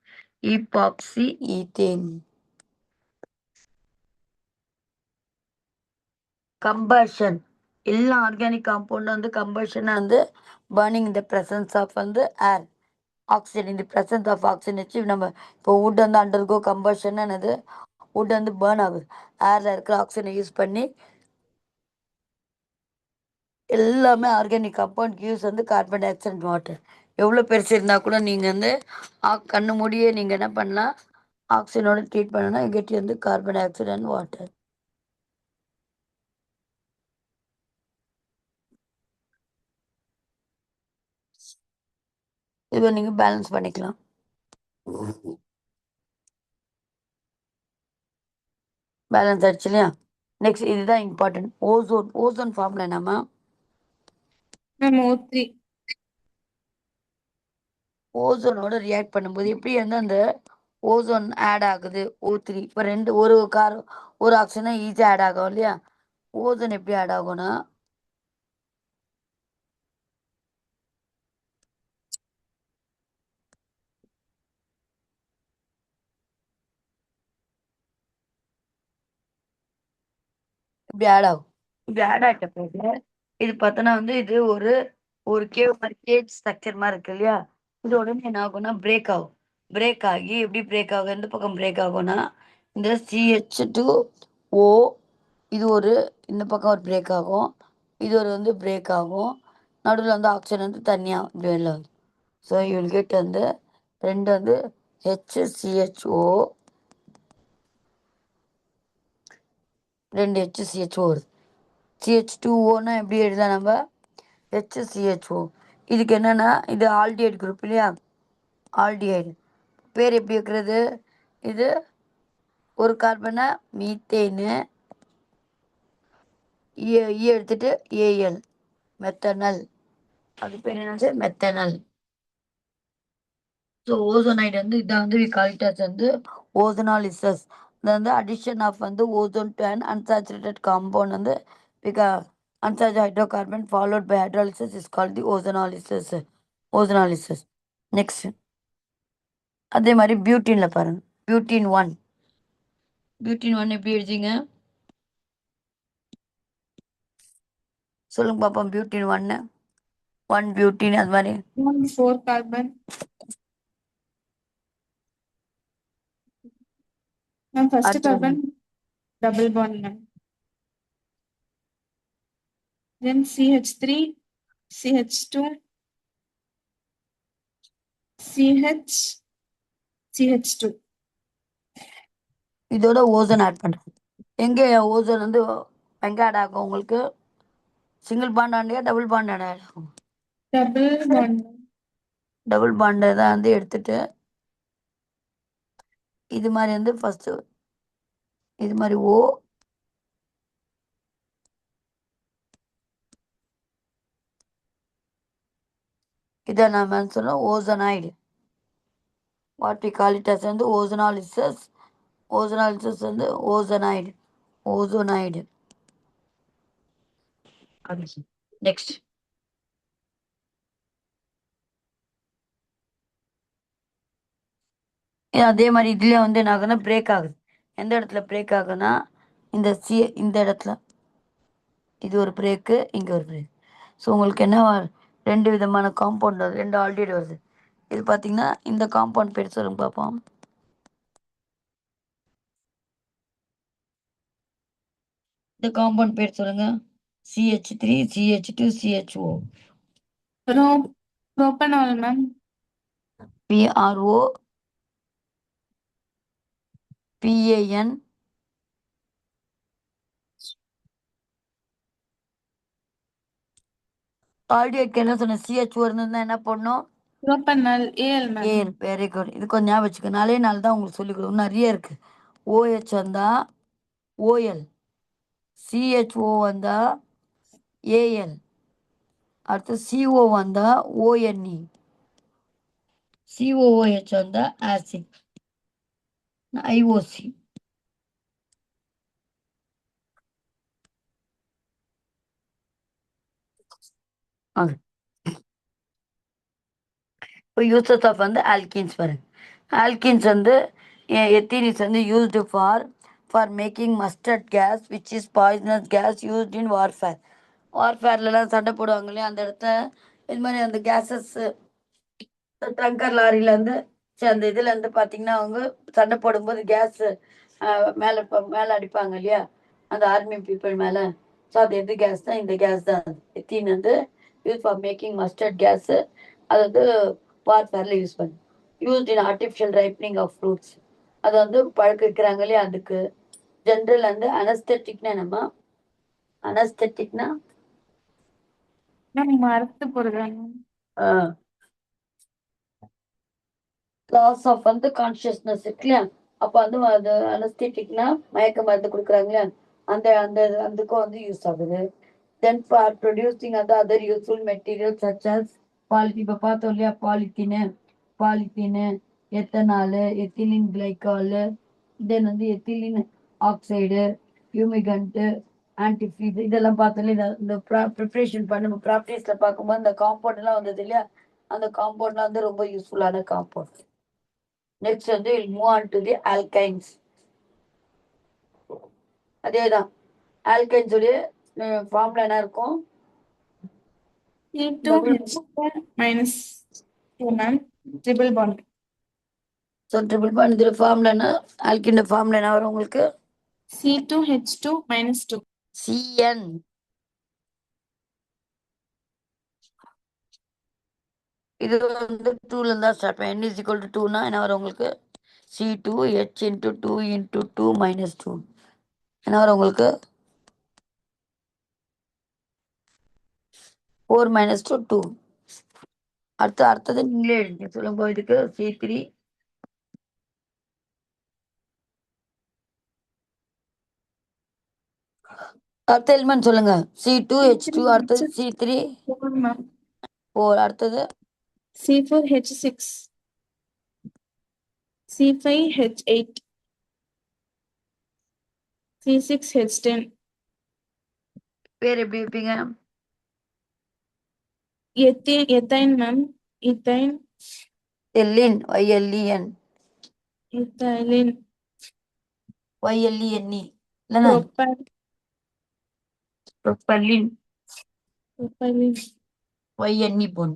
Epoxy ethane. கம்பஷன் எல்லா ஆர்கானிக் காம்பவுண்ட் வந்து கம்பஷன் வந்து பர்னிங் இந்த பிரசன்ஸ் ஆஃப் வந்து ஏர் ஆக்சிஜன். இந்த பிரசன்ஸ் ஆஃப் ஆக்சிஜன் வச்சு நம்ம இப்போ வுட் வந்து அண்டர்கோ கம்பஷன் என்னது வுட் வந்து பேர்ன் ஆகுது. ஏரில் இருக்கிற ஆக்சிஜனை யூஸ் பண்ணி எல்லாமே ஆர்கானிக் காம்பவுண்ட் யூஸ் வந்து கார்பன் டை ஆக்சைடு வாட்டர். எவ்வளோ பெருசு இருந்தால் கூட நீங்கள் வந்து கண்ணு மூடியே நீங்கள் என்ன பண்ணலாம், ஆக்சிஜனோட ட்ரீட் பண்ணனா கெட்டி வந்து carbon di oxide and water. இதை நீங்கள் பேலன்ஸ் பண்ணிக்கலாம். பேலன்ஸ் ஆயிடுச்சு இல்லையா? நெக்ஸ்ட் இதுதான் இம்பார்ட்டன்ட். ஓசோன். ஓசோன் ஃபார்ம்ல நம்ம மேம் O3. ஓசோனோட ரியாக்ட் பண்ணும்போது எப்படி வந்து அந்த ஓசோன் ஆட் ஆகுது O3. இப்போ ரெண்டு ஒரு ஆக்சிஜனா ஈஸியாக ஆட் ஆகும் இல்லையா? ஓசோன் எப்படி ஆட் ஆகும்னா இப்படி ஆட் ஆகும். இப்படி ஆட் ஆகிட்ட பிறகு இது பார்த்தோன்னா வந்து இது ஒரு ஒரு கேவ் மாதிரி கேஜ் ஸ்ட்ரக்சர் மாதிரி இருக்கு இல்லையா? இது உடனே என்ன ஆகும்னா பிரேக் ஆகும். பிரேக் ஆகி எப்படி பிரேக் ஆகும், எந்த பக்கம் பிரேக் ஆகும்னா இந்த CH2O இது ஒரு இந்த பக்கம் ஒரு பிரேக் ஆகும், இது ஒரு வந்து பிரேக் ஆகும், நடுவில் வந்து ஆக்சிஜன் வந்து தனியாக இப்படி வெளில வரும். ஸோ யூ வில் கெட் வந்து ரெண்டு வந்து HCHO ரெண்டு HCHO வருது. CH2Oனா எப்படி எழுதலாம் நம்ம HCHO. இதுக்கு என்னன்னா இது ஆல்டிஹைட் குரூப் இல்லையா? ஆல்டிஹைடு பேர் எப்படி வைக்கிறது, இது ஒரு கார்பனை மீத்தேனு எடுத்துட்டு ஏஎல் மெத்தனல், அது பேர் என்னது மெத்தனல். ஸோ ஓசோனைடு வந்து இதான் வந்து கால்டாஸ் வந்து ஓசனாலிசஸ். இது வந்து அடிஷன் ஆஃப் வந்து ozone to an unsaturated compound வந்து unsaturated hydrocarbon followed by hydrolysis is called the ozonolysis. Ozonolysis. Next அதே மாதிரி பியூட்டின்ல பாருங்க. பியூட்டின் 1 எப்படி எழுதிங்க சொல்லுங்க பாப்போம். பியூட்டின் 1 பியூட்டின் அது மாதிரி 4 carbon. மேம் ஃபர்ஸ்ட் அடுத்து carbon double bond ma'am. Then CH3, CH2, CH, CH2. இதோட ஓசோன் ஆட் பண்ணுறது. எங்கே ஓசோன் வந்து எங்கே ஆட் ஆகும் உங்களுக்கு? சிங்கிள் பாண்ட் ஆண்டையா டபுள் பாண்ட் ஆட் ஆகும்? Double bond. டபுள் பாண்டை தான் வந்து எடுத்துட்டு இது மாதிரி வந்து ஃபர்ஸ்ட் இது மாதிரி இதை நம்ம சொல்லுவோம் ozonide. What we call it as வந்து ஓசனாலிசஸ். ஓசனாலிசஸ் வந்து ஓசோனைடு. நெக்ஸ்ட் அதே மாதிரி இதுலேயே வந்து என்ன ஆகுதுன்னா பிரேக் ஆகுது. எந்த இடத்துல பிரேக் ஆகுதுன்னா இந்த இடத்துல இது ஒரு பிரேக்கு, இங்கே ஒரு பிரேக். ஸோ உங்களுக்கு என்ன ரெண்டு விதமான காம்பவுண்ட் வருது, ரெண்டு ஆல்டிஹைடு வருது. இது பார்த்தீங்கன்னா இந்த காம்பவுண்ட் பேர் சொல்லுங்க பார்ப்போம். இந்த காம்பவுண்ட் பேர் சொல்லுங்க. CH3 CH2 CHO. Propanal ma'am. PRO PAN ஆல்டிஹைட்க்கு என்ன சொன்ன CHO இருந்ததுன்னா என்ன பண்ணும்? Propanal AL ma'am. AL. Very good. இது கொஞ்சம் ஞாபகம் வச்சுக்க. நாள் தான் உங்களுக்கு சொல்லிக் கொடுக்கும், நிறைய இருக்கு. OH வந்தா OL, CHO வந்தா AL, அடுத்து CO வந்தா ONE, COOH வந்தா ஆசிட். ஐஓசி. இப்போ யூசஸ் ஆஃப் வந்து ஆல்கின்ஸ் பாருங்க. ஆல்கின்ஸ் வந்து எத்தீன் இஸ் வந்து used for making mustard gas which is poisonous gas used in warfare. வார்ஃபேர்லலாம் சண்டை போடுவாங்க இல்லையா, அந்த இடத்த இது மாதிரி அந்த கேஸஸ் டங்கர் லாரியிலேருந்து அந்த இதுலேருந்து பார்த்தீங்கன்னா அவங்க சண்டை போடும்போது கேஸ் மேலே மேலே அடிப்பாங்க இல்லையா அந்த ஆர்மி பீப்புள் மேலே. ஸோ அது எது கேஸ் தான், இந்த கேஸ் தான். எத்தீன் வந்து use for making mustard gas. அது வந்து வார்ஃபேரில் யூஸ் பண்ணு. Used in artificial ripening of fruits. அது வந்து பழுக்க வைக்கிறாங்க இல்லையா அதுக்கு. ஜென்ரல் வந்து அனஸ்தெட்டிக்னா என்னம்மா? அனஸ்தெட்டிக்னா மரத்து போடுறாங்க. லாஸ் ஆஃப் வந்து கான்சியஸ்னஸ் இருக்குல்லையா, அப்போ வந்து அது அனஸ்தெட்டிக்னா மயக்க மருந்து கொடுக்குறாங்களே அந்த அந்த அதுக்கும் வந்து யூஸ் ஆகுது. தென் ஃபார் ப்ரொடியூசிங் அந்த other useful material such as இப்போ பார்த்தோம் இல்லையா, பாலித்தீனு, எத்தனாலு, எத்திலின் கிளைக்காலு, தென் வந்து எத்திலின் ஆக்சைடு, ஃபியூமிகண்ட்டு, ஆன்டிஃபீஸ், இதெல்லாம் பார்த்தோம் இல்லையா. இந்த ப்ரிப்ரேஷன் பண்ண ப்ராக்டிஸில் பார்க்கும்போது இந்த காம்பவுண்ட்லாம் வந்தது இல்லையா, அந்த காம்பவுண்ட்லாம் வந்து ரொம்ப யூஸ்ஃபுல்லான காம்பவுண்ட். நெக்ஸ்ட் வந்து move on to the alkynes. அதேதான் ஆல்கைன்ஸ் உடைய ஃபார்ம்ல என்ன இருக்கும்? C2H2 ma'am, triple bond. So triple bond இதோட ஃபார்ம்ல என்ன? ஆல்கின் ஃபார்ம்ல என்ன வரும் உங்களுக்கு? C2H2 CN. இது வந்து 2ல இருந்தா ஸ்டார்ட் பண்ண. N is equal to 2னா என்ன வரும் உங்களுக்கு? C2H into 2 into 2 minus 2 என்ன வரும் உங்களுக்கு? 4 minus 2 2. அடுத்தது நீங்களே எழுதுங்க. சொல்லும்போது இதுக்கு C3 அடுத்த எலிமெண்ட் சொல்லுங்க. C2H2 அடுத்தது C3 மேம், 4 அடுத்தது C4H6, C5H8, C6H10. பேர் எப்படி வைப்பீங்க? எத்தைன் மேம், இத்தைன், எல்லின் YLEN இத்தைலின், YLENE இல்லைன்னா ப்ரொப்பலின் ப்ரோப்பைலின், YNE போன்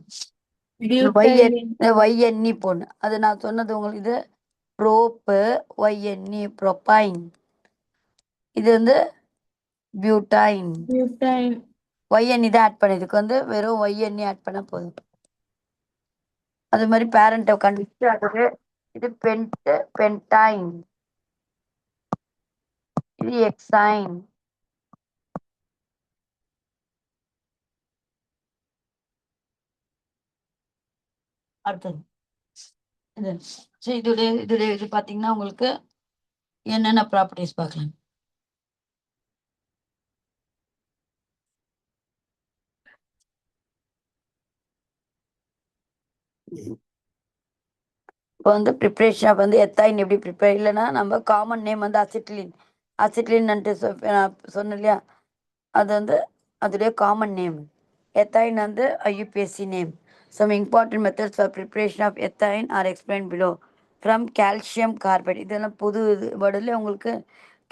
பியூட்டைலின், YNE போன். அது நான் சொன்னது உங்களுக்கு இது ப்ரோப்பு YNE ப்ரோப்பைன். இது வந்து பியூட்டைன். பியூட்டைன், YNE தான் ஆட் பண்ண. இதுக்கு வந்து வெறும் YNE ஆட் பண்ண போதும். அது மாதிரி பேரண்ட்டை கண்டுபிடிச்சு அதுக்கு இது பென்டைன், இது எக்ஸைன். அடுத்தது இது. ஸோ இதோடைய இது பார்த்தீங்கன்னா உங்களுக்கு என்னென்ன ப்ராப்பர்ட்டிஸ் பார்க்கலாம். இப்போ வந்து ப்ரிப்ரேஷன் ஆஃப் வந்து எத்தைன் எப்படி ப்ரிப்பேர் இல்லைன்னா நம்ம காமன் நேம் வந்து அசிட்லின்ட்டு சொன்னேன் இல்லையா, அது வந்து அதோடைய காமன் நேம். எத்தைன் வந்து IUPAC name. Some important methods for preparation of ethyne are explain below. From calcium carbide, இதெல்லாம் புது வேர்டில் உங்களுக்கு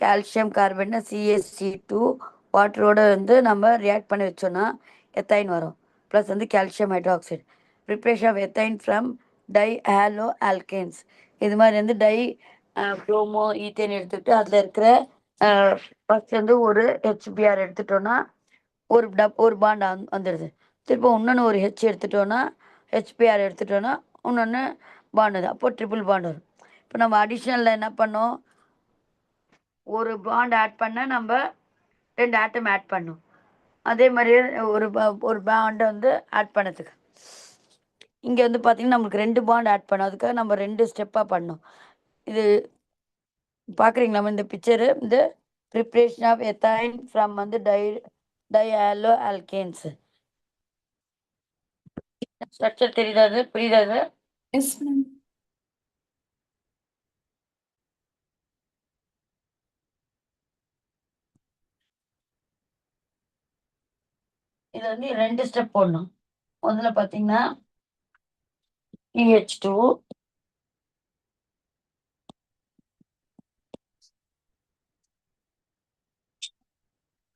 கால்சியம் கார்பைட்னா CaC2 வாட்டரோட வந்து நம்ம ரியாக்ட் பண்ணி வச்சோன்னா எத்தைன் வரும். ப்ளஸ் வந்து calcium hydroxide. Preparation of ethyne from dihalo alkanes. இது மாதிரி வந்து ப்ரோமோ ஈத்தேன் எடுத்துக்கிட்டு அதில் இருக்கிற ஃபர்ஸ்ட் வந்து ஒரு HBr எடுத்துட்டோன்னா ஒரு பாண்ட் வந்துடுது. திரும்ப இன்னொன்று ஒரு ஹெச் எடுத்துட்டோன்னா HBr எடுத்துட்டோன்னா இன்னொன்று பாண்டு தான். அப்போ ட்ரிபிள் பாண்ட் வரும். இப்போ நம்ம அடிஷ்னலில் என்ன பண்ணோம், ஒரு பாண்ட் ஆட் பண்ண நம்ம 2 ஆட்டம் ஆட் பண்ணோம். அதே மாதிரியே ஒரு பாண்டை வந்து ஆட் பண்ணதுக்கு இங்கே வந்து பார்த்தீங்கன்னா நம்மளுக்கு 2 பாண்ட் ஆட் பண்ணோம். அதுக்காக நம்ம 2 ஸ்டெப்பாக பண்ணோம். இது பார்க்குறீங்களா இந்த பிக்சரு? இந்த ப்ரிப்ரேஷன் ஆஃப் எத்தைன் ஃப்ரம் வந்து டைஹாலோ ஆல்கேன்ஸ். ஸ்ட்ரக்சர் தெரியுதா? அது புரியுதா? Yes ma'am. இது வந்து 2 ஸ்டெப் போடணும். முதல்ல பார்த்தீங்கன்னா, CH2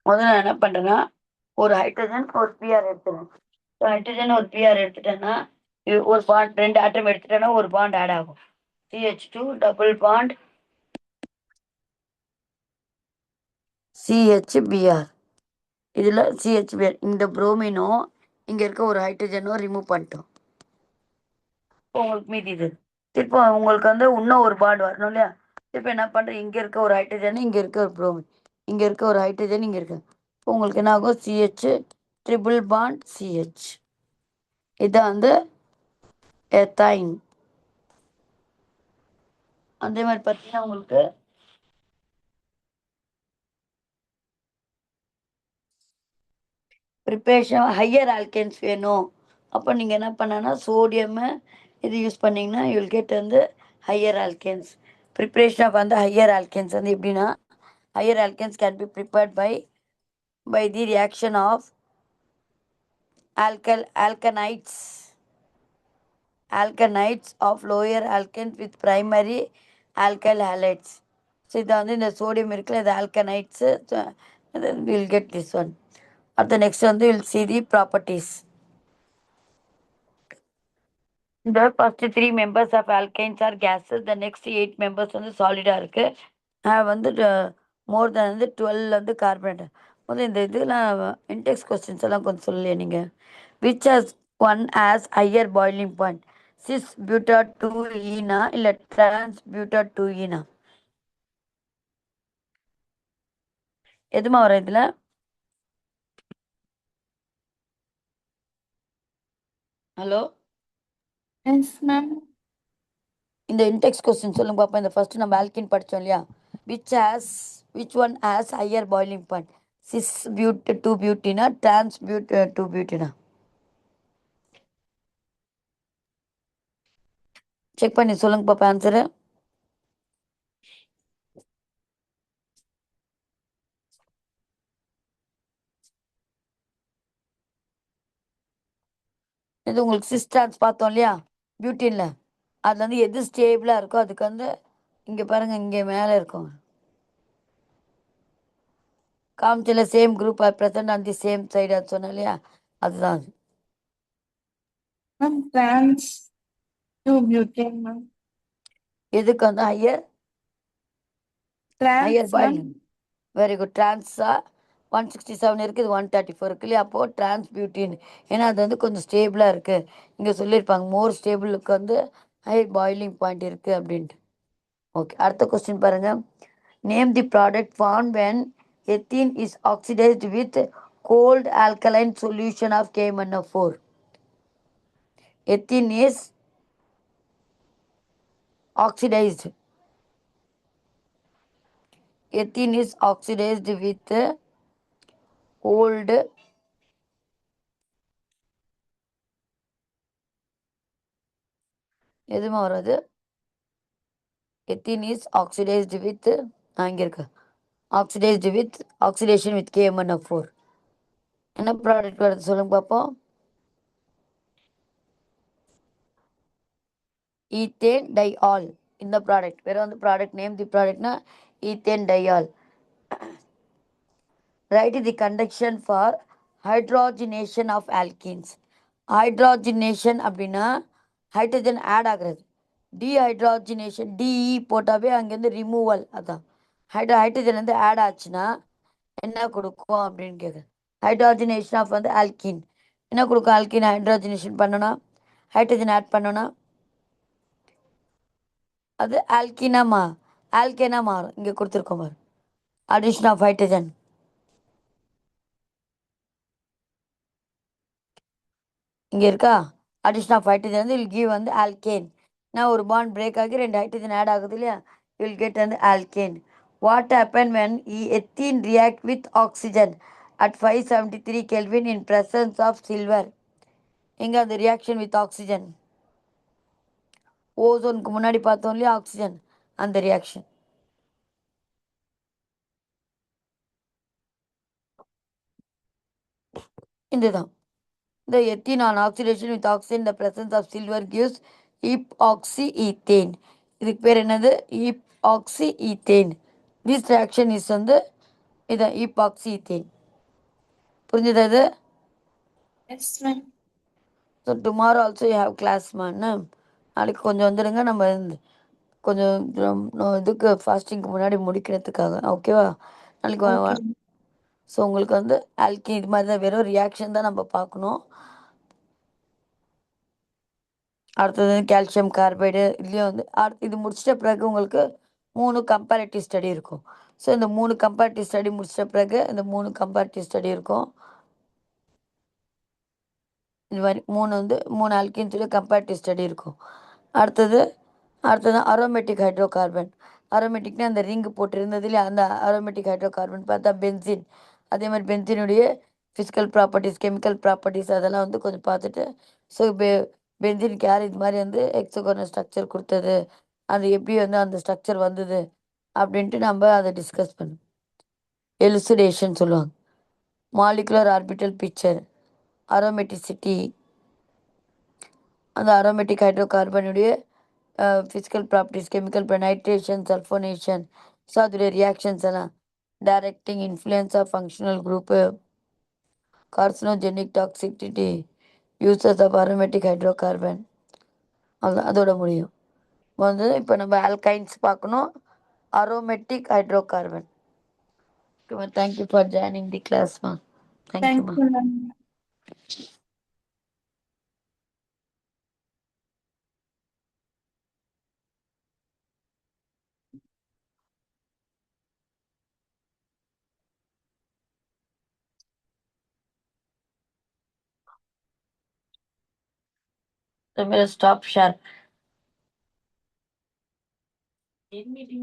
முதல்ல நான் என்ன பண்றேன்னா, ஒரு ஹைட்ரஜன், ஒரு Pr எடுத்துக்கிறேன். ஹைட்ரஜன், ஒரு Pr எடுத்துட்டேன்னா, இது ஒரு பாண்ட் 2 ஆட்டம் எடுத்துட்டேன்னா, ஒரு பாண்ட் ஆட் ஆகும். CH2 double bond CHBr. இதுல CHBr இந்த புரோமினும் இங்க இருக்க ஒரு ஹைட்ரஜனும் ரிமூவ் பண்ணிட்டோம். இப்போ உங்களுக்கு மீதி இது. இப்போ உங்களுக்கு வந்து இன்னும் ஒரு பாண்ட் வரணும் இல்லையா? இப்போ என்ன பண்றேன், இங்க இருக்க ஒரு ஹைட்ரஜன், இங்க இருக்க ஒரு புரோமின், இங்க இருக்க ஒரு ஹைட்ரஜன், இங்க இருக்கு. இப்போ உங்களுக்கு என்ன ஆகும்? CH triple bond CH. இதான் வந்து எத்தைன். அதே மாதிரி பார்த்தீங்கன்னா உங்களுக்கு ப்ரிப்பரேஷன் ஹையர் ஆல்கேன்ஸ் வேணும். அப்போ நீங்கள் என்ன பண்ணனா சோடியம் இது யூஸ் பண்ணிங்கன்னா யூல் கெட் வந்து ஹையர் ஆல்கேன்ஸ். ப்ரிப்பரேஷன் ஆஃப் வந்து ஹையர் ஆல்கேன்ஸ் வந்து எப்படின்னா, higher alkanes can be prepared by the reaction of alkanides of lower alkanes with primary alkyl halides. ஸோ இதை வந்து இந்த சோடியம் இருக்குல்ல, இது alkanides. Will get this one. அடுத்த நெக்ஸ்ட் வந்து வில் சி தி ப்ராப்பர்ட்டிஸ். இந்த first 3 members of alkynes are gases, the next 8 members வந்து சாலிடாக இருக்கு. வந்து மோர் தென் வந்து 12 வந்து கார்பனேட். முதல்ல இந்த இதெல்லாம் இன்டெக்ஸ் கொஸ்டின்ஸ் எல்லாம் கொஞ்சம் சொல்லலையே நீங்கள். Which has one as higher boiling point, cis buta 2ஈனா இல்லை டிரான்ஸ் பியூட்டா 2ஈனா? எதுமா வரும் இதில்? Hello, yes ma'am. இந்த இன்டெக்ஸ் கொஸ்டின் சொல்லுங்க பாப்பா. இந்த ஃபர்ஸ்ட் நம்ம ஆல்கின் படித்தோம் இல்லையா? Which one has higher boiling point, cis but 2 பியூட்டினா டிரான்ஸ் பியூட் 2 பியூட்டினா? செக் பண்ணி சொல்லுங்க பாப்பா ஆன்சரு. இது உங்களுக்கு சிஸ் டிரான்ஸ் பார்த்தோம் இல்லையா பியூட்டின்ல? அதுல வந்து எது ஸ்டேபிளா இருக்கோ அதுக்கு வந்து இங்க பாருங்க, இங்க மேல இருக்கும் காமிச்சல same group are present on the same side, அது சொன்னேன் இல்லையா? அதுதான் அது. Ma'am trans two butane ma'am. எதுக்கு வந்து higher trans ma'am. Boiling? Very good. டிரான்ஸா 167 இருக்குது, 134 இருக்கு இல்லையா? அப்போ டிரான்ஸ் பியூட்டின். ஏன்னா அது வந்து கொஞ்சம் ஸ்டேபிளா இருக்கு. இங்க சொல்லியிருப்பாங்க மோர் ஸ்டேபிளுக்கு வந்து ஹை பாய்லிங் பாயிண்ட் இருக்கு அப்படின்ட்டு. ஓகே, அடுத்த கொஸ்டின் பாருங்க. Name the product form when ethene is oxidized with cold alkaline solution of KMnO4. Ethene is oxidized. Ethene is oxidized with cold எதுமா வராது? ethene is oxidized with இங்க இருக்கு oxidized with oxidation with KMnO4. என்ன product வருது சொல்லுங்க பார்ப்போம். Ethane diol. இந்த product வேற வந்து ப்ராடக்ட் நேம் தி ப்ராடக்ட்னா ethane diol. Right the conduction for hydrogenation of alkenes. Hydrogenation அப்படின்னா ஹைட்ரஜன் ஆட் ஆகுறது. டீஹைட்ரோஜினேஷன் டிஇ போட்டாவே அங்கேருந்து ரிமூவல். அதான் ஹைட்ரஜன் வந்து ஆட் ஆச்சுன்னா என்ன கொடுக்கும் அப்படின்னு கேட்குறேன். ஹைட்ரோஜினேஷன் ஆஃப் வந்து ஆல்கின் என்ன கொடுக்கும்? ஆல்கின் ஹைட்ரோஜினேஷன் பண்ணோன்னா, ஹைட்ரஜன் ஆட் பண்ணோன்னா அது ஆல்கேனா மாறும். இங்கே கொடுத்துருக்கோம் பாரு, அடிஷன் ஆஃப் ஹைட்ரஜன். இங்கே இருக்கா? அடிஷன் ஆஃப் ஹைட்ரஜன் வந்து வில் கிவ் வந்து ஆல்கேன். நான் ஒரு பாண்ட் பிரேக் ஆகி 2 ஹைட்ரஜன் ஆட் ஆகுது இல்லையா? வில் கெட் வந்து alkane. What happen when ethene react with oxygen at 573 Kelvin in presence of silver? எங்க அந்த ரியாக்ஷன் வித் ஆக்சிஜன்? ஓசோனுக்கு முன்னாடி பார்த்தோம் இல்லையா ஆக்சிஜன், அந்த ரியாக்ஷன். இதுதான். The ethene on oxidation with oxygen in the presence of silver gives epoxyethane. இதுக்கு பேர் என்னது? epoxyethane. This reaction is வந்து இதான் epoxyethane. புரிஞ்சுதா இது? Yes ma'am. So tomorrow also you have class ma'am. நாளைக்கு கொஞ்சம் வந்துடுங்க, நம்ம கொஞ்சம் இதுக்கு ஃபாஸ்டிங்க்கு முன்னாடி முடிக்கிறதுக்காக. ஓகேவா? நாளைக்கு ஓகே. ஸோ உங்களுக்கு வந்து ஆல்கின் இது மாதிரி தான், வெறும் ரியாக்ஷன் தான் நம்ம பார்க்கணும். அடுத்தது கால்சியம் கார்பைடு இதுலேயும் வந்து இது முடிச்சிட்ட பிறகு உங்களுக்கு 3 கம்பேரிட்டிவ் ஸ்டடி இருக்கும். ஸோ இந்த 3 கம்பேரிட்டிவ் ஸ்டடி முடிச்சிட்ட பிறகு இந்த 3 கம்பேரிட்டிவ் ஸ்டடி இருக்கும். இது மாதிரி 3 வந்து 3 ஆல்கின் சொல்லி கம்பேரிட்டிவ் ஸ்டடி இருக்கும். அடுத்தது அரோமேட்டிக் ஹைட்ரோ கார்பன். அரோமேட்டிக்னா அந்த ரிங்கு போட்டிருந்தது இல்லையா, அந்த அரோமேட்டிக் ஹைட்ரோ கார்பன் பார்த்தா பென்சின். அதே மாதிரி பென்சினுடைய ஃபிசிக்கல் ப்ராப்பர்ட்டிஸ், கெமிக்கல் ப்ராப்பர்ட்டிஸ் அதெல்லாம் வந்து கொஞ்சம் பார்த்துட்டு, ஸோ பென்சினுக்கு யார் இது மாதிரி வந்து எக்ஸோகோனல் ஸ்ட்ரக்சர் கொடுத்தது, அது எப்படி வந்து அந்த ஸ்ட்ரக்சர் வந்தது அப்படின்ட்டு நம்ம அதை டிஸ்கஸ் பண்ணோம். எலுசிடேஷன் சொல்லுவாங்க. மாலிகுலர் ஆர்பிட்டல் பிக்சர், அரோமேட்டிசிட்டி, அந்த அரோமேட்டிக் ஹைட்ரோ கார்பனுடைய physical properties, chemical nitration, sulphonation, so அதோடைய ரியாக்ஷன்ஸ் எல்லாம், directing influence of functional group, carcinogenic toxicity, uses of aromatic hydrocarbon, அதோட முடியும். வந்து இப்போ நம்ம ஆல்கைன்ஸ் பார்க்கணும், aromatic hydrocarbon. Thank you for joining the கிளாஸ்மா. தேங்க்யூமா. Thank you ma'am. Stop share. In meeting,